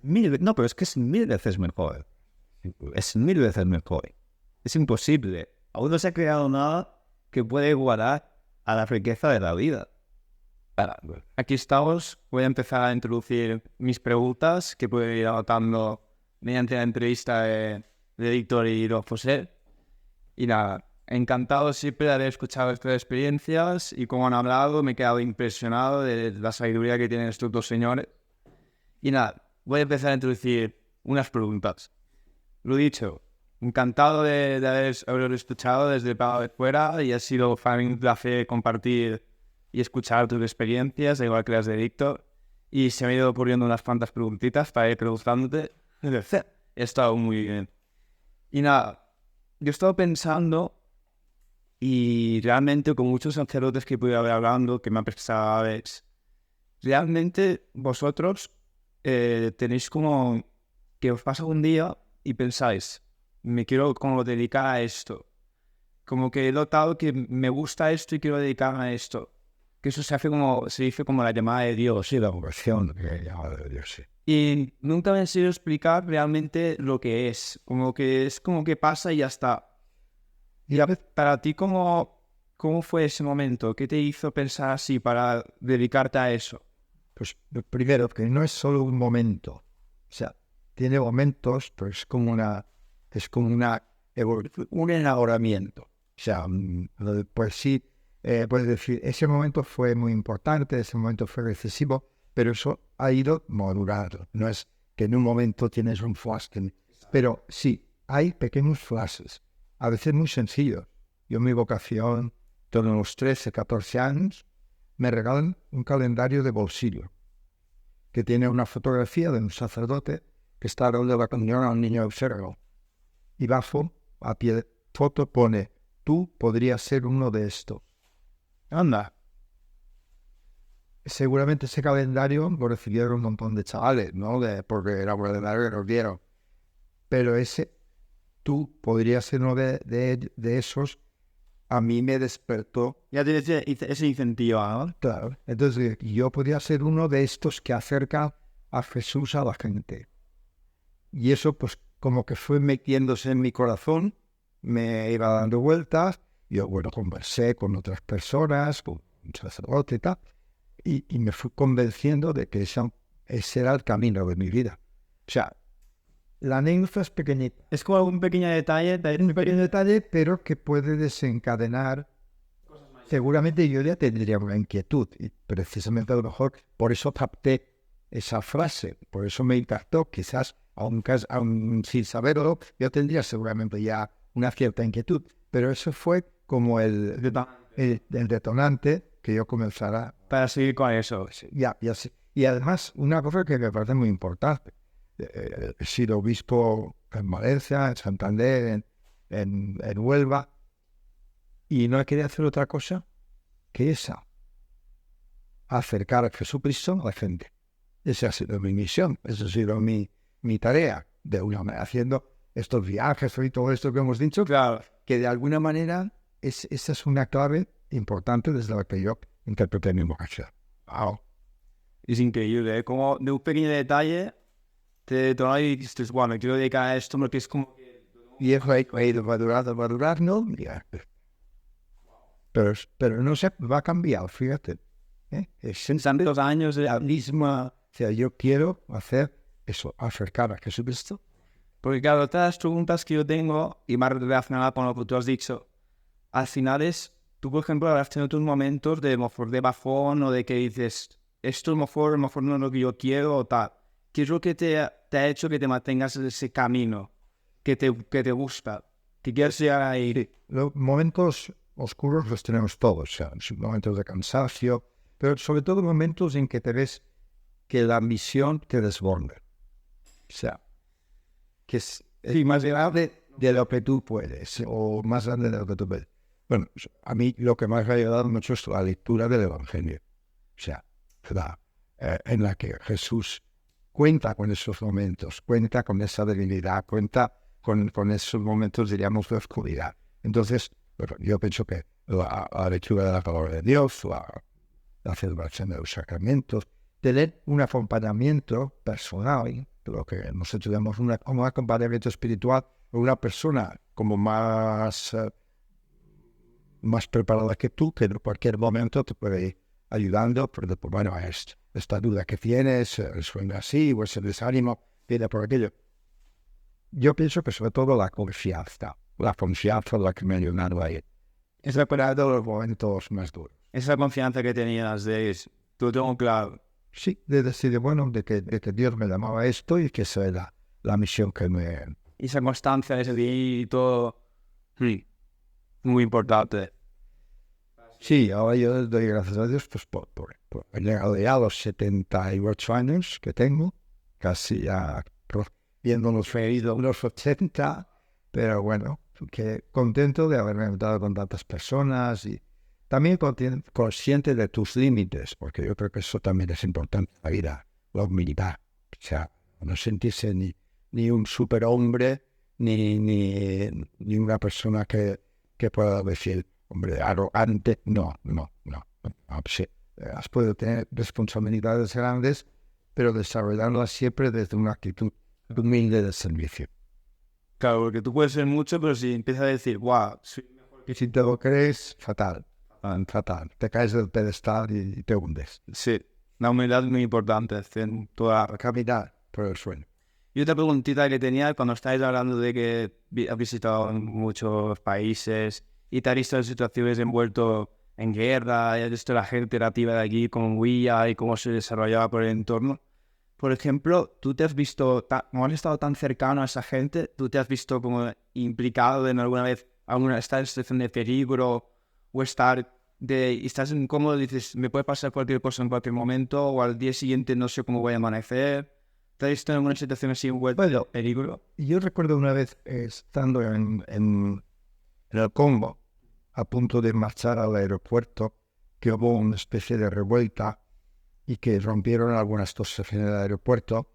no, pero es que es 1000 veces mejor. Es 1000 veces mejor. Es imposible. Aún no se ha creado nada que pueda igualar a la riqueza de la vida. Aquí estamos. Voy a empezar a introducir mis preguntas que puedo ir anotando mediante la entrevista de Víctor y de José. Y nada, encantado siempre de haber escuchado estas experiencias y como han hablado, me he quedado impresionado de la sabiduría que tienen estos dos señores. Y nada, voy a empezar a introducir unas preguntas. Lo dicho, encantado de haber escuchado desde el lado de fuera, y ha sido para mí un placer compartir y escuchar tus experiencias, igual que las de Víctor. Y se me han ido ocurriendo unas cuantas preguntitas para ir preguntándote. He estado muy bien. Y nada, yo he estado pensando, y realmente con muchos sacerdotes que pude haber hablando, que me han prestado, realmente vosotros tenéis como que os pasa un día y pensáis, me quiero como dedicar a esto. Como que he notado que me gusta esto y quiero dedicarme a esto. Que eso se dice como la llamada de Dios. Sí, la vocación, la llamada de Dios, sí. Y nunca me han sabido explicar realmente lo que es. Como que es como que pasa y ya está. Y a veces, para ti, ¿cómo fue ese momento? ¿Qué te hizo pensar así para dedicarte a eso? Pues lo primero, que no es solo un momento. O sea, tiene momentos, pero es como una evolución, un enamoramiento. O sea, pues sí, puedes decir, ese momento fue muy importante, ese momento fue decisivo, pero eso ha ido madurando. No es que en un momento tienes un flash, pero sí, hay pequeños flashes, a veces muy sencillos. Yo mi vocación, todos los 13, 14 años, me regalan un calendario de bolsillo que tiene una fotografía de un sacerdote que está dando la comunión a un niño enfermo. Y bajo, a pie de foto, pone, tú podrías ser uno de estos. Anda. Seguramente ese calendario lo recibieron un montón de chavales, ¿no? Porque era un calendario que nos dieron. Pero ese, tú podrías ser uno de esos, a mí me despertó. Ya tienes ese incentivo, ¿no? Claro. Entonces, yo podría ser uno de estos que acerca a Jesús a la gente. Y eso, pues, como que fue metiéndose en mi corazón, me iba dando vueltas. Yo, bueno, conversé con otras personas, con un sacerdote y tal, y me fui convenciendo de que ese era el camino de mi vida. O sea, la anécdota es pequeñita. Es como un pequeño detalle. Un pequeño detalle, pero que puede desencadenar. Seguramente yo ya tendría una inquietud, y precisamente a lo mejor por eso capté esa frase, por eso me impactó. Quizás, aún sin saberlo, yo tendría seguramente ya una cierta inquietud, pero eso fue como el detonante que yo comenzara Para seguir con eso. Sí. Ya sé. Y además, una cosa que me parece muy importante. He sido obispo en Valencia, en Santander, en Huelva, y no quería hacer otra cosa que esa. Acercar a Jesucristo a la gente. Esa ha sido mi misión, esa ha sido mi tarea, de una manera, haciendo estos viajes y todo esto que hemos dicho, Claro. que de alguna manera esa es una clave importante desde la que yo interpreté mi vocación. Wow. Es increíble, ¿eh? Como de un pequeño detalle te torna y dices, bueno, me quiero dedicar a esto porque es como que... Y eso ha ido madurando, mira. Pero no se va a cambiar, fíjate. Es Tantos años de... la misma, o sea, yo quiero hacer eso, acercar a Jesucristo. Porque claro, todas las preguntas que yo tengo, y más relacionadas con lo que tú has dicho, al final es, tú por ejemplo habrás tenido tus momentos de, a lo mejor de bajón o de que dices, esto a lo mejor no es lo que yo quiero o tal. ¿Qué es lo que te ha hecho que te mantengas en ese camino que te gusta? Que quieres llegar ahí. Sí, los momentos oscuros los tenemos todos, o sea, momentos de cansancio, pero sobre todo momentos en que te ves que la misión te desborda. O sea, que es más grande de lo que tú puedes, o más grande de lo que tú puedes. Bueno, a mí lo que más me ha ayudado mucho es la lectura del Evangelio. O sea, en la que Jesús cuenta con esos momentos, cuenta con esa debilidad, cuenta con esos momentos, diríamos, de oscuridad. Entonces, bueno, yo pienso que la lectura de la palabra de Dios, la celebración de los sacramentos, tener un acompañamiento personal, lo que nosotros llamamos un acompañamiento espiritual, o una persona como más preparada que tú, que en cualquier momento te puede ir ayudando, pero bueno, esta duda que tienes, suena así, o ese desánimo, viene por aquello. Yo pienso que sobre todo la confianza es la que me ha ayudado a ir. Es reparado los momentos más duros. Esa confianza que tenías de, tú tengo claro. Sí, de decir, bueno, de que Dios me llamaba a esto y que esa era la misión que me... Esa constancia de seguir y todo. Sí, muy importante. Sí, ahora yo doy gracias a Dios pues, por llegar ya a los 78 años que tengo, casi ya viéndonos feridos los 80, pero bueno, que contento de haberme encontrado con tantas personas y también consciente de tus límites, porque yo creo que eso también es importante en la vida, la humildad. O sea, no sentirse ni un superhombre, ni una persona que pueda decir, hombre, arrogante. No. Sí, has podido tener responsabilidades grandes, pero desarrollarlas siempre desde una actitud humilde de servicio. Claro, porque tú puedes ser mucho, pero si empiezas a decir, wow, soy mejor que... Y si te lo crees, fatal. Te caes del pedestal y te hundes. Sí, la humildad es muy importante en toda... Caminar por el suelo. Y otra preguntita que tenía, cuando estáis hablando de que has visitado muchos países y te has visto en situaciones envuelto en guerra, y has visto la gente nativa de allí, cómo huía y cómo se desarrollaba por el entorno. Por ejemplo, tú te has visto, como has estado tan cercano a esa gente, tú te has visto como implicado en alguna vez, estar en situación de peligro o estás incómodo y dices, me puede pasar cualquier cosa en cualquier momento o al día siguiente no sé cómo voy a amanecer. ¿Te has visto en alguna situación así envuelta en peligro? Yo recuerdo una vez estando en el Congo, a punto de marchar al aeropuerto, que hubo una especie de revuelta y que rompieron algunas cosas en el aeropuerto.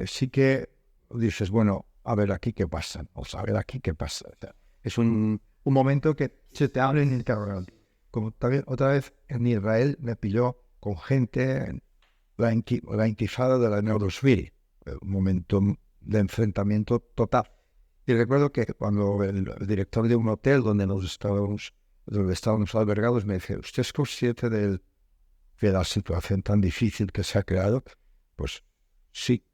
Sí que dices, bueno, a ver aquí qué pasa, a ver aquí qué pasa. O sea, es un momento que se te abre en el terreno. Como también otra vez en Israel me pilló con gente en la intifada de la Neurosviri, un momento de enfrentamiento total. Y recuerdo que cuando el director de un hotel donde estábamos albergados me dice, ¿usted es consciente de la situación tan difícil que se ha creado? Pues sí.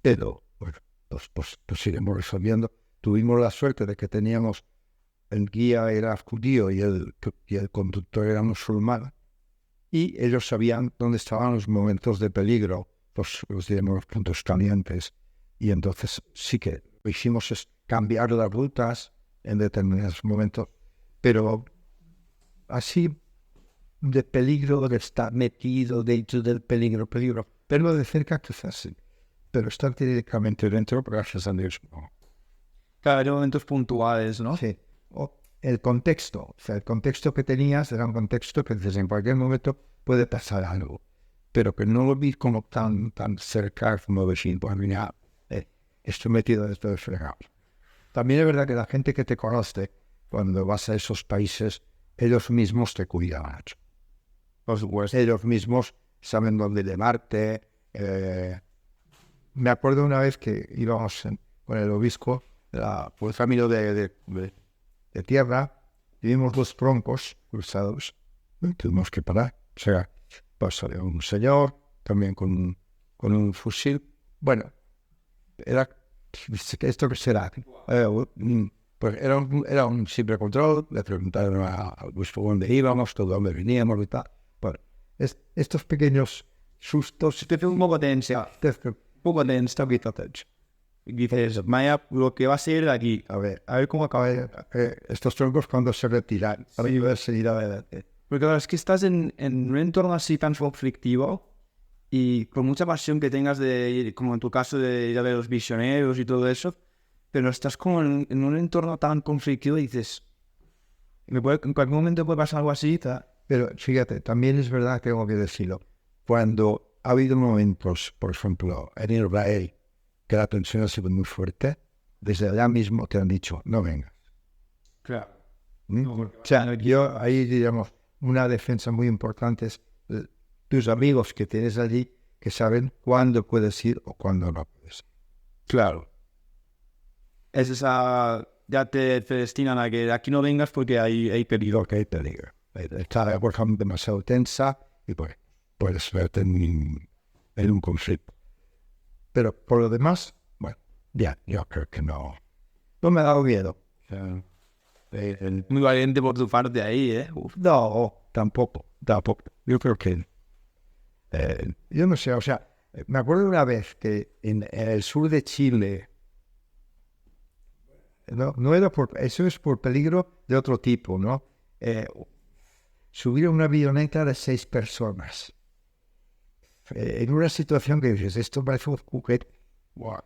Pero bueno, pues iremos resolviendo. Tuvimos la suerte de que teníamos el guía era judío y el conductor era musulmán, y ellos sabían dónde estaban los momentos de peligro, los puntos calientes. Y entonces sí que lo hicimos es cambiar las rutas en determinados momentos, pero así de peligro, de estar metido dentro del peligro, pero de cerca quizás sí, pero estar directamente dentro, gracias a Dios, no. Claro, hay momentos puntuales, ¿no? Sí. El contexto, o sea, el contexto que tenías era un contexto que desde en cualquier momento puede pasar algo, pero que no lo vi como tan cerca como decir, pues mira, estoy metido en esto de fregado. También es verdad que la gente que te conoce, cuando vas a esos países, ellos mismos te cuidan mucho. Por supuesto. Ellos mismos saben dónde llevarte. Me acuerdo una vez que íbamos con el obispo, por el camino de tierra, y vimos dos troncos cruzados. Tuvimos que parar. O sea, pasó un señor, también con un fusil. Bueno, ¿esto qué será? Pues era un simple control. Le preguntaron al obispo dónde íbamos, todo dónde veníamos y tal. Bueno, estos pequeños sustos. Te fue un poco tensa. Un poco tensa. Y dices, Maya, lo que va a ser aquí. A ver cómo acaba estos troncos cuando se retiran. A ver, seguir adelante. Porque claro, es que estás en un entorno así tan conflictivo y con mucha pasión que tengas de ir, como en tu caso, de ir a ver los visioneros y todo eso, pero estás como en un entorno tan conflictivo y dices, en cualquier momento puede pasar algo así. Pero fíjate, también es verdad que tengo que decirlo. Cuando ha habido momentos, por ejemplo, en Israel, que la tensión ha sido muy fuerte, desde allá mismo te han dicho, no vengas. Claro. O sea, yo ahí, digamos, una defensa muy importante es tus amigos que tienes allí que saben cuándo puedes ir o cuándo no puedes ir. Claro. Es esa... Ya te destinan a que aquí no vengas porque hay peligro. Que hay peligro. Está la cosa demasiado tensa y pues puedes verte en un conflicto. Pero por lo demás, bueno, ya, yo creo que no me ha dado miedo. O sea, Muy valiente por tu parte ahí, ¿eh? no, tampoco. Yo creo que, yo no sé, o sea, me acuerdo de una vez que en el sur de Chile, no era eso es por peligro de otro tipo, ¿no? Subir una avioneta de 6 personas. En una situación que dices, esto parece un juguete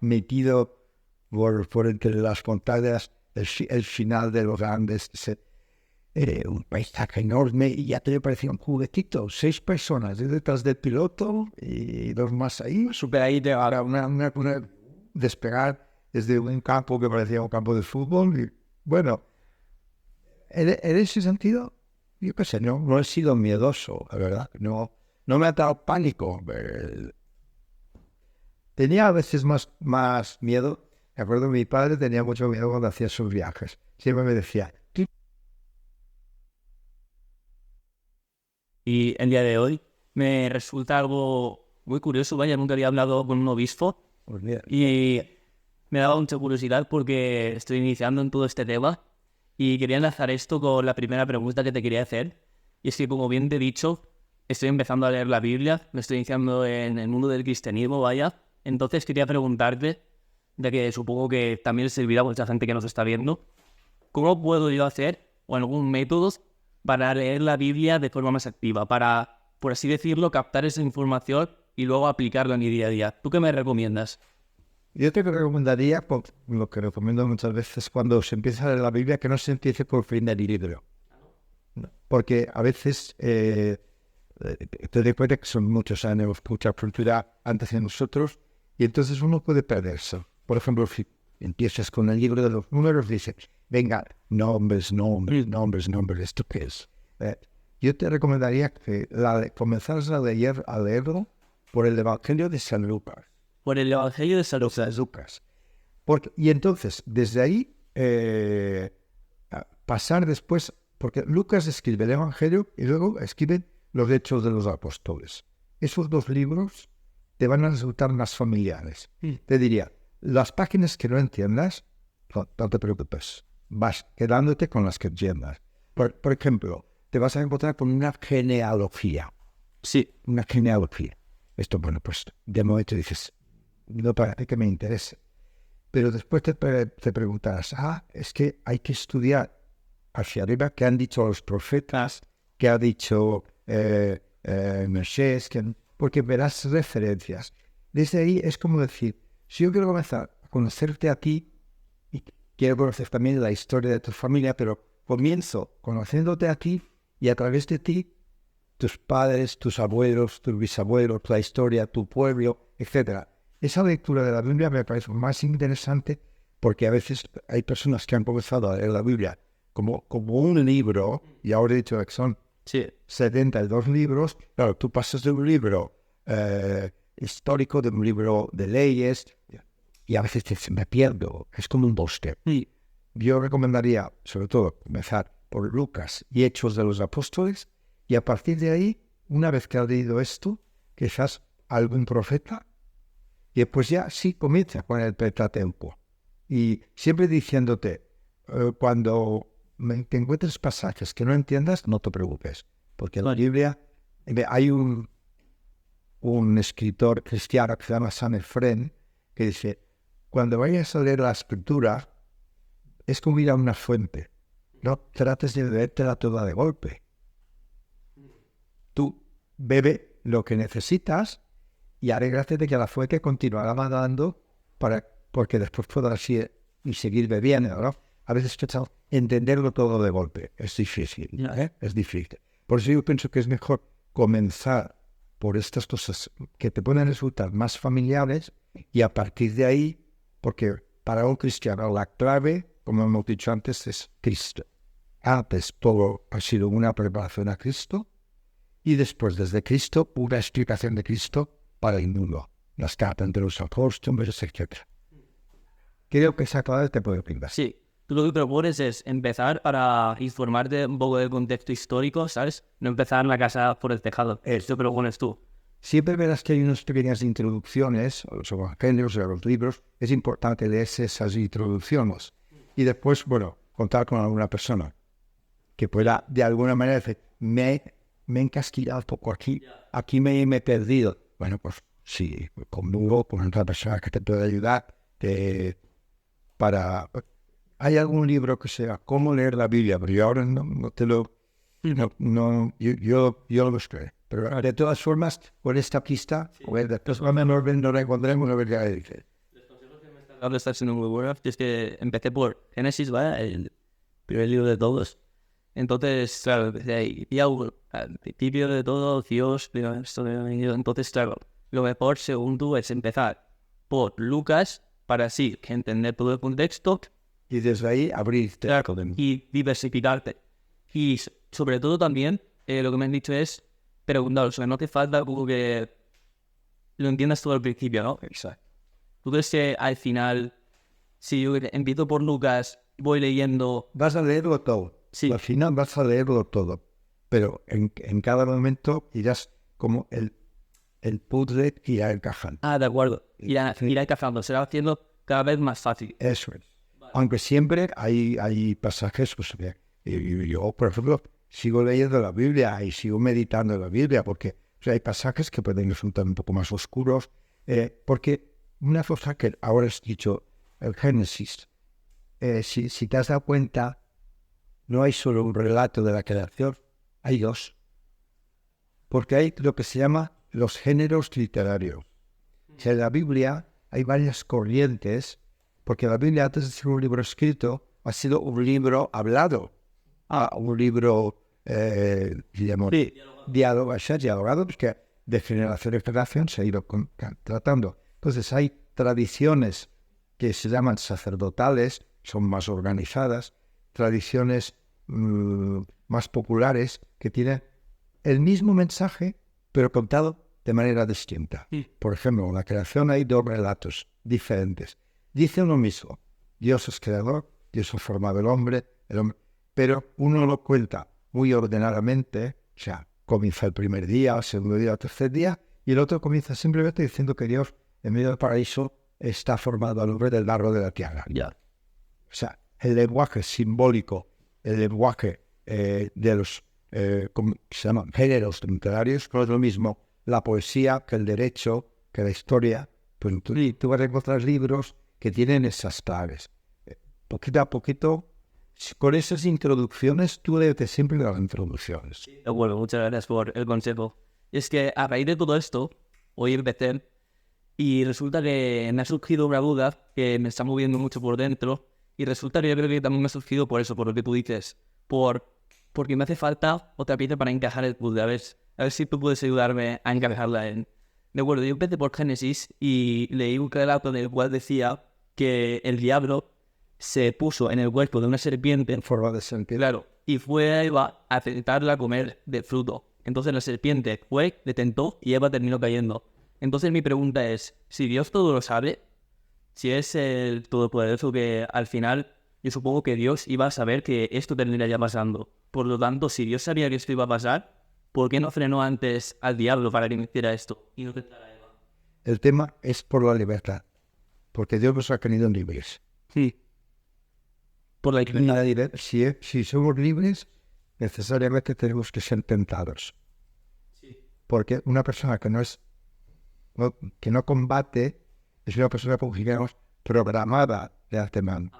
metido por entre las montañas, el final de los Andes, un paisaje enorme y ya te parecía un juguetito. 6 personas detrás del piloto y 2 más ahí. Súper ahí te Para una despegar desde un campo que parecía un campo de fútbol. Y bueno, en ese sentido, yo qué sé, no he sido miedoso, la verdad. No me ha dado pánico. Tenía a veces más miedo. Me acuerdo que mi padre tenía mucho miedo cuando hacía sus viajes. Siempre me decía, Y el día de hoy me resulta algo muy curioso, vaya, nunca había hablado con un obispo pues mira, y me ha dado mucha curiosidad porque estoy iniciando en todo este tema y quería enlazar esto con la primera pregunta que te quería hacer. Y es que, como bien te he dicho, estoy empezando a leer la Biblia, me estoy iniciando en el mundo del cristianismo, vaya. Entonces quería preguntarte, ya que supongo que también servirá a mucha gente que nos está viendo, ¿cómo puedo yo hacer, o algún método, para leer la Biblia de forma más activa, para, por así decirlo, captar esa información y luego aplicarla en mi día a día? ¿Tú qué me recomiendas? yo te recomendaría, lo que recomiendo muchas veces cuando se empieza a leer la Biblia, que no se empiece por fin del libro. ¿No? Porque a veces te das cuenta que son muchos años, mucha cultura antes de nosotros, y entonces uno puede perderse. Por ejemplo, si empiezas con el libro de los números, dices, venga, nombres, ¿esto qué es? Yo te recomendaría que comenzaras a leerlo por el Evangelio de San Lucas. Por el Evangelio de San Lucas. Y entonces, desde ahí, pasar después, porque Lucas escribe el Evangelio y luego escribe los Hechos de los Apóstoles. Esos 2 libros te van a resultar más familiares. Te diría, las páginas que no entiendas, no te preocupes, vas quedándote con las que entiendas. Por ejemplo, te vas a encontrar con una genealogía. Sí. Una genealogía. Esto, bueno, pues de momento dices, no parece que me interese. Pero después te preguntarás, es que hay que estudiar hacia arriba qué han dicho los profetas, qué ha dicho Moisés, porque verás referencias. Desde ahí es como decir, si yo quiero comenzar a conocerte a ti, y quiero conocer también la historia de tu familia, pero comienzo conociéndote a ti y a través de ti tus padres, tus abuelos, tus bisabuelos, la historia, tu pueblo, etcétera. Esa lectura de la Biblia me parece más interesante porque a veces hay personas que han comenzado a leer la Biblia como un libro, y ahora he dicho que son 72 libros. Claro, tú pasas de un libro histórico, de un libro de leyes, y a veces me pierdo, es como un bosque. Yo recomendaría, sobre todo, empezar por Lucas y Hechos de los Apóstoles, y a partir de ahí, una vez que has leído esto, quizás algún profeta, y después ya sí comienza con el Pentateuco. Y siempre diciéndote, cuando te encuentres pasajes que no entiendas, no te preocupes, porque en la Biblia hay un escritor cristiano que se llama San Efrén, que dice, cuando vayas a leer la escritura, es como ir a una fuente. No trates de leértela toda de golpe. Tú bebe lo que necesitas y alégrate de que la fuente continuará mandando porque después podrás ir y seguir bebiendo, ¿no? A veces pensamos entenderlo todo de golpe. Es difícil, es difícil. Por eso yo pienso que es mejor comenzar por estas cosas que te pueden resultar más familiares y a partir de ahí, porque para un cristiano la clave, como hemos dicho antes, es Cristo. Antes todo ha sido una preparación a Cristo y después desde Cristo una explicación de Cristo para el mundo. Las cartas de los apóstoles, etc. Creo que esa clave te puede brindar. Sí, tú lo que propones es empezar para informarte un poco del contexto histórico, ¿sabes? No empezar en la casa por el tejado. Esto que lo pones tú. Siempre verás que hay unas pequeñas introducciones a los evangelios, a los libros. Es importante leerse esas introducciones. Y después, bueno, contar con alguna persona que pueda, de alguna manera, decir, me he encasquillado un poco aquí me he perdido. Bueno, pues sí, conmigo, con otra persona que te pueda ayudar. Hay algún libro que sea cómo leer la Biblia, pero yo ahora no te lo... Yo lo buscaré. Pero de todas formas, con esta pista, después no la encontremos, a ver qué dice. Ahora está siendo muy bueno. Es que empecé por Génesis, ¿vale? El primer libro de todos. Entonces, claro, empecé ahí. Y al principio de todo, Dios, entonces, claro, lo mejor, según tú, es empezar por Lucas, para así entender todo el contexto. Y desde ahí abrirte. Claro, y diversificarte. Y sobre todo también, lo que me han dicho es preguntar, o sea, no te falta como que lo entiendas todo al principio, ¿no? Exacto. ¿Tú crees que al final, si yo empiezo por Lucas, voy leyendo... Vas a leerlo todo. Sí. Al final vas a leerlo todo. Pero en cada momento irás como el puzzle irá encajando. Ah, de acuerdo. Irá encajando, se va haciendo cada vez más fácil. Eso es. Aunque siempre hay pasajes, pues, yo, por ejemplo, sigo leyendo la Biblia y sigo meditando en la Biblia, porque hay pasajes que pueden resultar un poco más oscuros, porque una cosa que ahora has dicho, el Génesis, si te has dado cuenta, no hay solo un relato de la creación, hay dos. Porque hay lo que se llama los géneros literarios. En la Biblia hay varias corrientes, porque la Biblia, antes de ser un libro escrito, ha sido un libro hablado. Un libro, dialogado, pues que de generación en generación se ha ido tratando. Entonces hay tradiciones que se llaman sacerdotales, son más organizadas, tradiciones más populares que tienen el mismo mensaje, pero contado de manera distinta. Por ejemplo, en la creación hay dos relatos diferentes. Dicen lo mismo. Dios es creador, Dios ha formado el hombre, pero uno lo cuenta muy ordenadamente, o sea, comienza el primer día, el segundo día, el tercer día, y el otro comienza simplemente diciendo que Dios, en medio del paraíso, está formado al hombre del barro de la tierra. Ya. O sea, el lenguaje simbólico, el lenguaje de los como se llaman géneros literarios, no es lo mismo la poesía que el derecho, que la historia. Pues tú vas a encontrar libros que tienen esas claves. Poquito a poquito, con esas introducciones, tú lees siempre las introducciones. Bueno, muchas gracias por el consejo. Es que a raíz de todo esto, hoy empecé y resulta que me ha surgido una duda que me está moviendo mucho por dentro y resulta que yo creo que también me ha surgido por eso, por lo que tú dices, porque me hace falta otra pieza para encajar el puzzle. A ver, A ver si tú puedes ayudarme a encajarla en... De acuerdo, yo empecé por Génesis y leí un relato en el cual decía que el diablo se puso en el cuerpo de una serpiente, En forma de serpiente. claro, y fue a Eva a tentarla a comer del fruto. Entonces la serpiente fue, le tentó y Eva terminó cayendo. Entonces mi pregunta es, si Dios todo lo sabe, si es el todopoderoso, que al final yo supongo que Dios iba a saber que esto terminaría pasando. Por lo tanto, si Dios sabía que esto iba a pasar, ¿por qué no frenó antes al diablo para que no hiciera esto y no tentara a Eva? El tema es por la libertad, porque Dios nos ha querido libres. Sí. Por la libertad. Si somos libres, necesariamente tenemos que ser tentados. Porque una persona que no combate es una persona, como digamos, programada de antemano.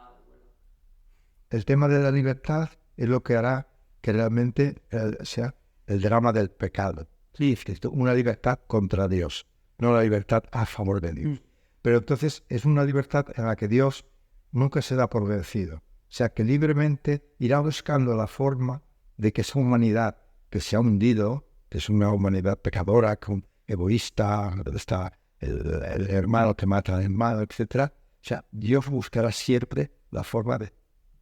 El tema de la libertad es lo que hará que realmente sea el drama del pecado. Sí, es una libertad contra Dios, no la libertad a favor de Dios. Pero entonces es una libertad en la que Dios nunca se da por vencido. O sea, que libremente irá buscando la forma de que esa humanidad que se ha hundido, que es una humanidad pecadora, egoísta, está el hermano que mata al hermano, etc. O sea, Dios buscará siempre la forma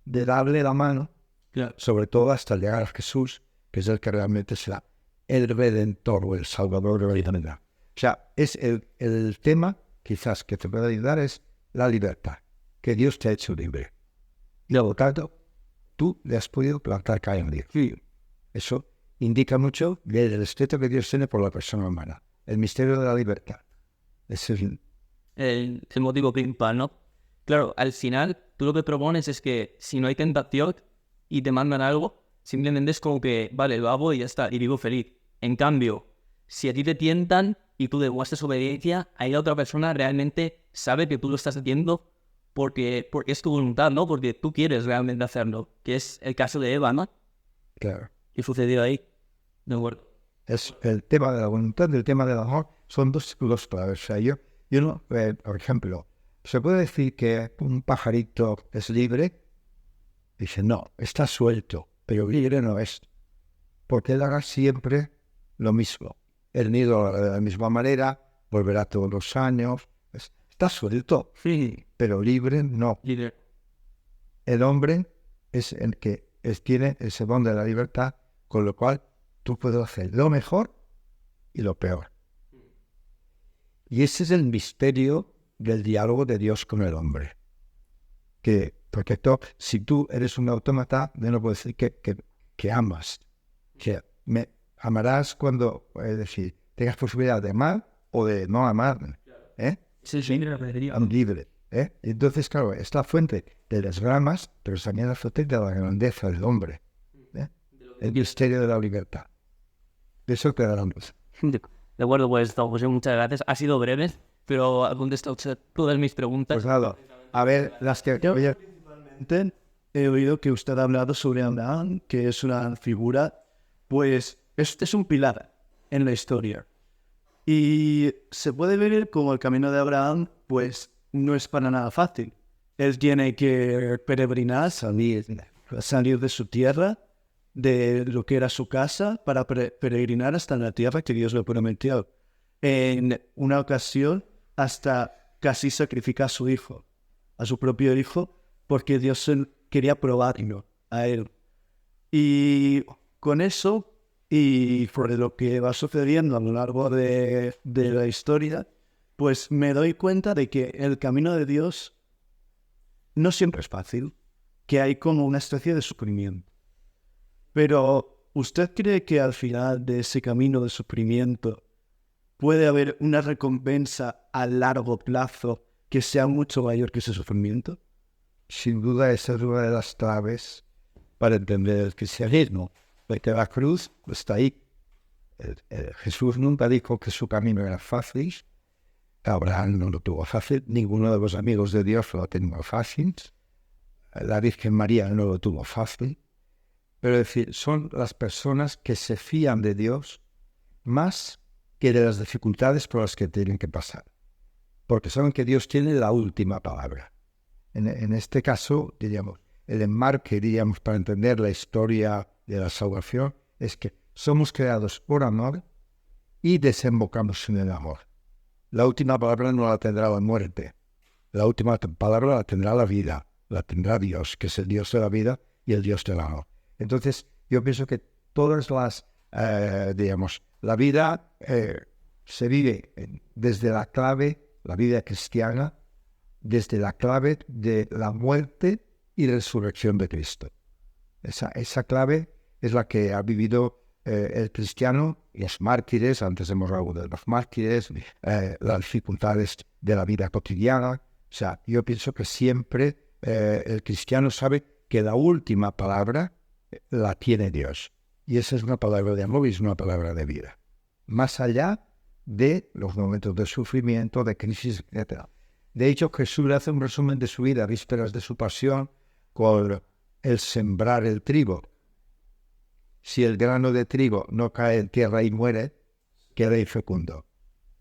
de darle la mano, Claro. sobre todo hasta llegar a Jesús, que es el que realmente será el Redentor o el Salvador de la humanidad. O sea, es el tema, quizás, que te puede ayudar es la libertad, que Dios te ha hecho libre. Y por lo tanto, tú le has podido plantar cara en Dios. Eso indica mucho del respeto que Dios tiene por la persona humana. El misterio de la libertad. Ese es El motivo principal, ¿no? Claro, al final, tú lo que propones es que si no hay tentación y te mandan algo, simplemente es como que, vale, lo hago y ya está, y vivo feliz. En cambio, si a ti te tientan y tú demuestras obediencia, ahí la otra persona realmente sabe que tú lo estás haciendo porque es tu voluntad, ¿no? Porque tú quieres realmente hacerlo, que es el caso de Eva, ¿no? claro. ¿Qué sucedió ahí? De acuerdo. Es el tema de la voluntad y el tema del amor son dos claves. O sea, yo no, por ejemplo, ¿se puede decir que un pajarito es libre? Dice, no, está suelto, pero libre no es. Porque él hará siempre lo mismo. El nido de la misma manera, volverá todos los años. Está suelto, sí, pero libre no. Líder. El hombre es el que tiene ese don de la libertad, con lo cual tú puedes hacer lo mejor y lo peor. Y ese es el misterio del diálogo de Dios con el hombre. Porque si tú eres un autómata, yo no puedo decir que amas. Que me amarás cuando, es decir, tengas posibilidad de amar o de no amar. Sí, Libre. Entonces, claro, es la fuente de las ramas, pero también la fuente de la grandeza del hombre. El misterio de la libertad. De eso te daremos. De acuerdo, pues, don José, muchas gracias. Ha sido breve, pero ha contestado todas mis preguntas. Pues nada, a ver, las que... Oye, He oído que usted ha hablado sobre Abraham, que es una figura, pues este es un pilar en la historia. Y se puede ver como el camino de Abraham, pues no es para nada fácil. Él tiene que peregrinar, salir de su tierra, de lo que era su casa, para peregrinar hasta la tierra que Dios le prometió. En una ocasión, hasta casi sacrificar a su hijo, a su propio hijo, porque Dios quería probarlo a él. Y con eso, y por lo que va sucediendo a lo largo de la historia, pues me doy cuenta de que el camino de Dios no siempre es fácil, que hay como una especie de sufrimiento. Pero, ¿usted cree que al final de ese camino de sufrimiento puede haber una recompensa a largo plazo que sea mucho mayor que ese sufrimiento? sin duda esa es una de las claves para entender el cristianismo. Porque la cruz está ahí. Jesús nunca dijo que su camino era fácil. Abraham no lo tuvo fácil. Ninguno de los amigos de Dios lo tuvo fácil. La Virgen María no lo tuvo fácil. Pero es decir, son las personas que se fían de Dios más que de las dificultades por las que tienen que pasar. Porque saben que Dios tiene la última palabra. En este caso, diríamos, el enmarque, diríamos, para entender la historia de la salvación, es que somos creados por amor y desembocamos en el amor. La última palabra no la tendrá la muerte. La última palabra la tendrá la vida. La tendrá Dios, que es el Dios de la vida y el Dios del amor. Entonces, yo pienso que todas las, la vida se vive desde la clave, la vida cristiana, desde la clave de la muerte y resurrección de Cristo. Esa clave es la que ha vivido el cristiano, los mártires, antes hemos hablado de los mártires, las dificultades de la vida cotidiana. O sea, yo pienso que siempre el cristiano sabe que la última palabra la tiene Dios. Y esa es una palabra de amor y es una palabra de vida. Más allá de los momentos de sufrimiento, de crisis, etc. De hecho, Jesús hace un resumen de su vida, vísperas de su pasión, con el sembrar el trigo. Si el grano de trigo no cae en tierra y muere, queda infecundo.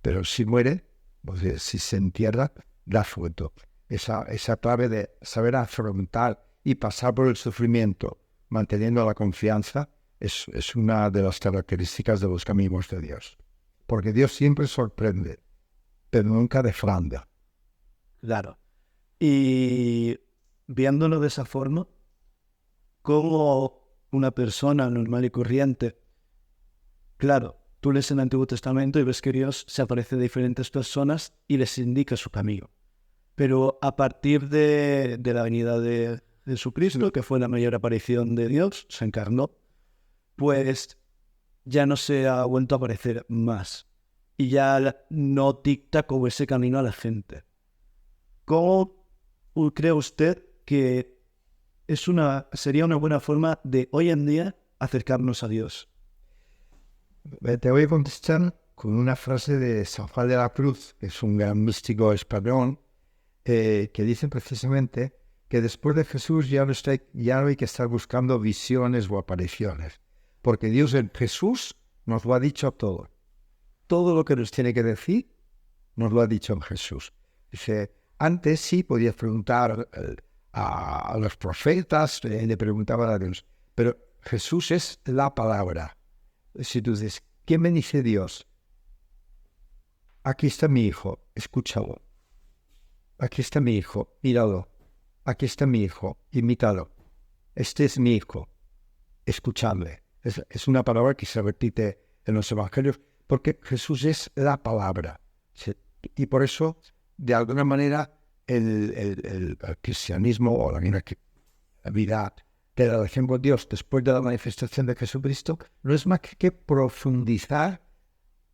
Pero si muere, pues, si se entierra, da fruto. Esa clave de saber afrontar y pasar por el sufrimiento, manteniendo la confianza, es una de las características de los caminos de Dios. Porque Dios siempre sorprende, pero nunca defrauda. Claro. Y viéndolo de esa forma, como una persona normal y corriente, claro, tú lees el Antiguo Testamento y ves que Dios se aparece a diferentes personas y les indica su camino. Pero a partir de la venida de Jesucristo, que fue la mayor aparición de Dios, se encarnó, pues ya no se ha vuelto a aparecer más. Y ya no dicta como ese camino a la gente. ¿Cómo cree usted que sería una buena forma de hoy en día acercarnos a Dios? Te voy a contestar con una frase de San Juan de la Cruz, que es un gran místico español, que dice precisamente que después de Jesús ya no hay que estar buscando visiones o apariciones, porque Dios en Jesús nos lo ha dicho todo. Todo lo que nos tiene que decir nos lo ha dicho en Jesús. Dice, antes sí podías preguntar a los profetas, le preguntaban a Dios, pero Jesús es la palabra. Si tú dices, ¿qué me dice Dios? Aquí está mi hijo, escúchalo. Aquí está mi hijo, míralo. Aquí está mi hijo, imítalo. Este es mi hijo, escuchadle. Es una palabra que se repite en los evangelios porque Jesús es la palabra. Y por eso, de alguna manera, el cristianismo o la vida de la relación con Dios después de la manifestación de Jesucristo no es más que profundizar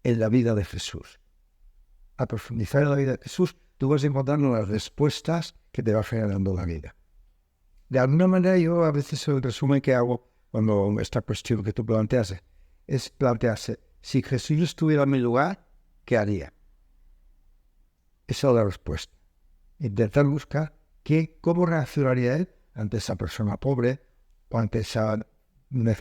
en la vida de Jesús. A profundizar en la vida de Jesús, tú vas encontrando las respuestas que te va generando la vida. De alguna manera, yo a veces el resumen que hago cuando esta cuestión que tú planteas es plantearse, si Jesús estuviera en mi lugar, ¿qué haría? Esa es la respuesta. Intentar buscar cómo reaccionaría él ante esa persona pobre o ante esa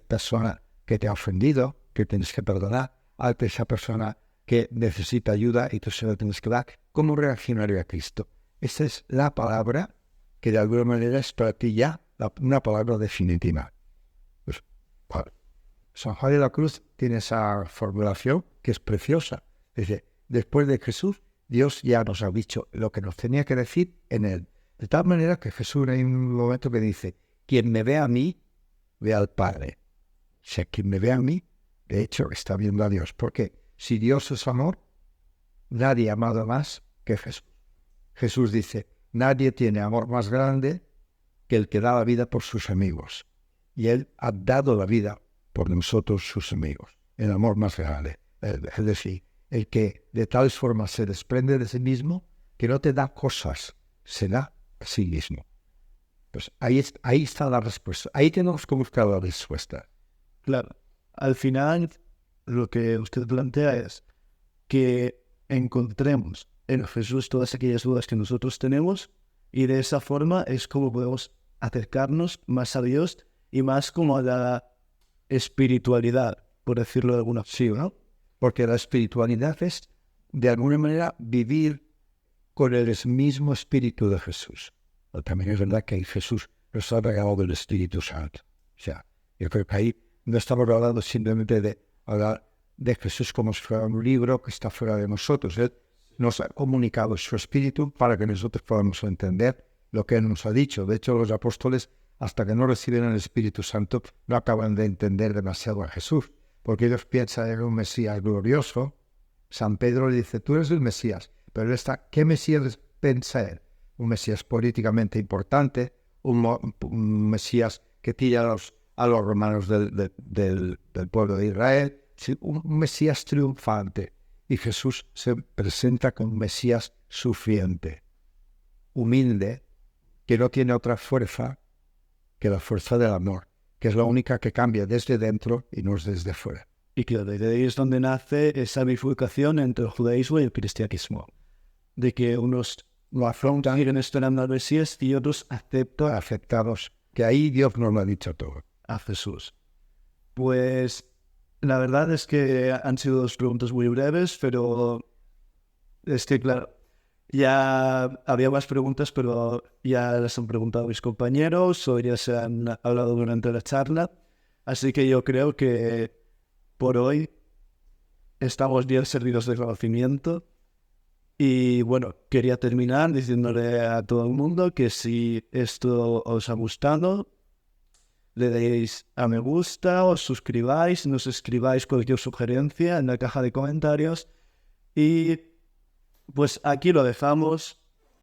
persona que te ha ofendido, que tienes que perdonar, ante esa persona que necesita ayuda y tú se la tienes que dar. ¿Cómo reaccionaría Cristo? Esa es la palabra que de alguna manera es para ti ya una palabra definitiva. Pues, San Juan de la Cruz tiene esa formulación que es preciosa. Dice, después de Jesús, Dios ya nos ha dicho lo que nos tenía que decir en él. De tal manera que Jesús hay un momento que dice, quien me ve a mí, ve al Padre. O sea, quien me ve a mí, de hecho, está viendo a Dios. Porque si Dios es amor, nadie ha amado más que Jesús. Jesús dice, nadie tiene amor más grande que el que da la vida por sus amigos. Y Él ha dado la vida por nosotros, sus amigos. El amor más grande. Es decir, el que de tal forma se desprende de sí mismo que no te da cosas, se da a sí mismo. Pues ahí está la respuesta. Ahí tenemos que buscar la respuesta. Claro. Al final, lo que usted plantea es que encontremos en Jesús todas aquellas dudas que nosotros tenemos y de esa forma es como podemos acercarnos más a Dios y más como a la espiritualidad, por decirlo de alguna forma. Sí, ¿no? Porque la espiritualidad es, de alguna manera, vivir con el mismo espíritu de Jesús. Pero también es verdad que Jesús nos ha regalado del Espíritu Santo. O sea, yo creo que ahí No estamos hablando simplemente de hablar de Jesús como si fuera un libro que está fuera de nosotros. Él nos ha comunicado su espíritu para que nosotros podamos entender lo que Él nos ha dicho. De hecho, los apóstoles, hasta que no reciben el Espíritu Santo, no acaban de entender demasiado a Jesús, porque ellos piensan en un Mesías glorioso. San Pedro le dice, tú eres el Mesías, pero él está, ¿qué Mesías piensa él? Un Mesías políticamente importante, un Mesías que tira a los romanos del pueblo de Israel, sí, un Mesías triunfante. Y Jesús se presenta como un Mesías sufriente, humilde, que no tiene otra fuerza que la fuerza del amor, que es la única que cambia desde dentro y no es desde fuera. Y que desde ahí es donde nace esa bifurcación entre el judaísmo y el cristianismo. De que unos lo afrontan y esperando al Mesías y otros Aceptamos que ahí Dios nos lo ha dicho todo. a Jesús. Pues la verdad es que han sido dos preguntas muy breves, pero es que claro, ya había más preguntas, pero ya las han preguntado mis compañeros o ya se han hablado durante la charla. Así que yo creo que por hoy estamos bien servidos de conocimiento. Y bueno, quería terminar diciéndole a todo el mundo que si esto os ha gustado, le deis a me gusta, os suscribáis, nos escribáis cualquier sugerencia en la caja de comentarios. Y pues aquí lo dejamos.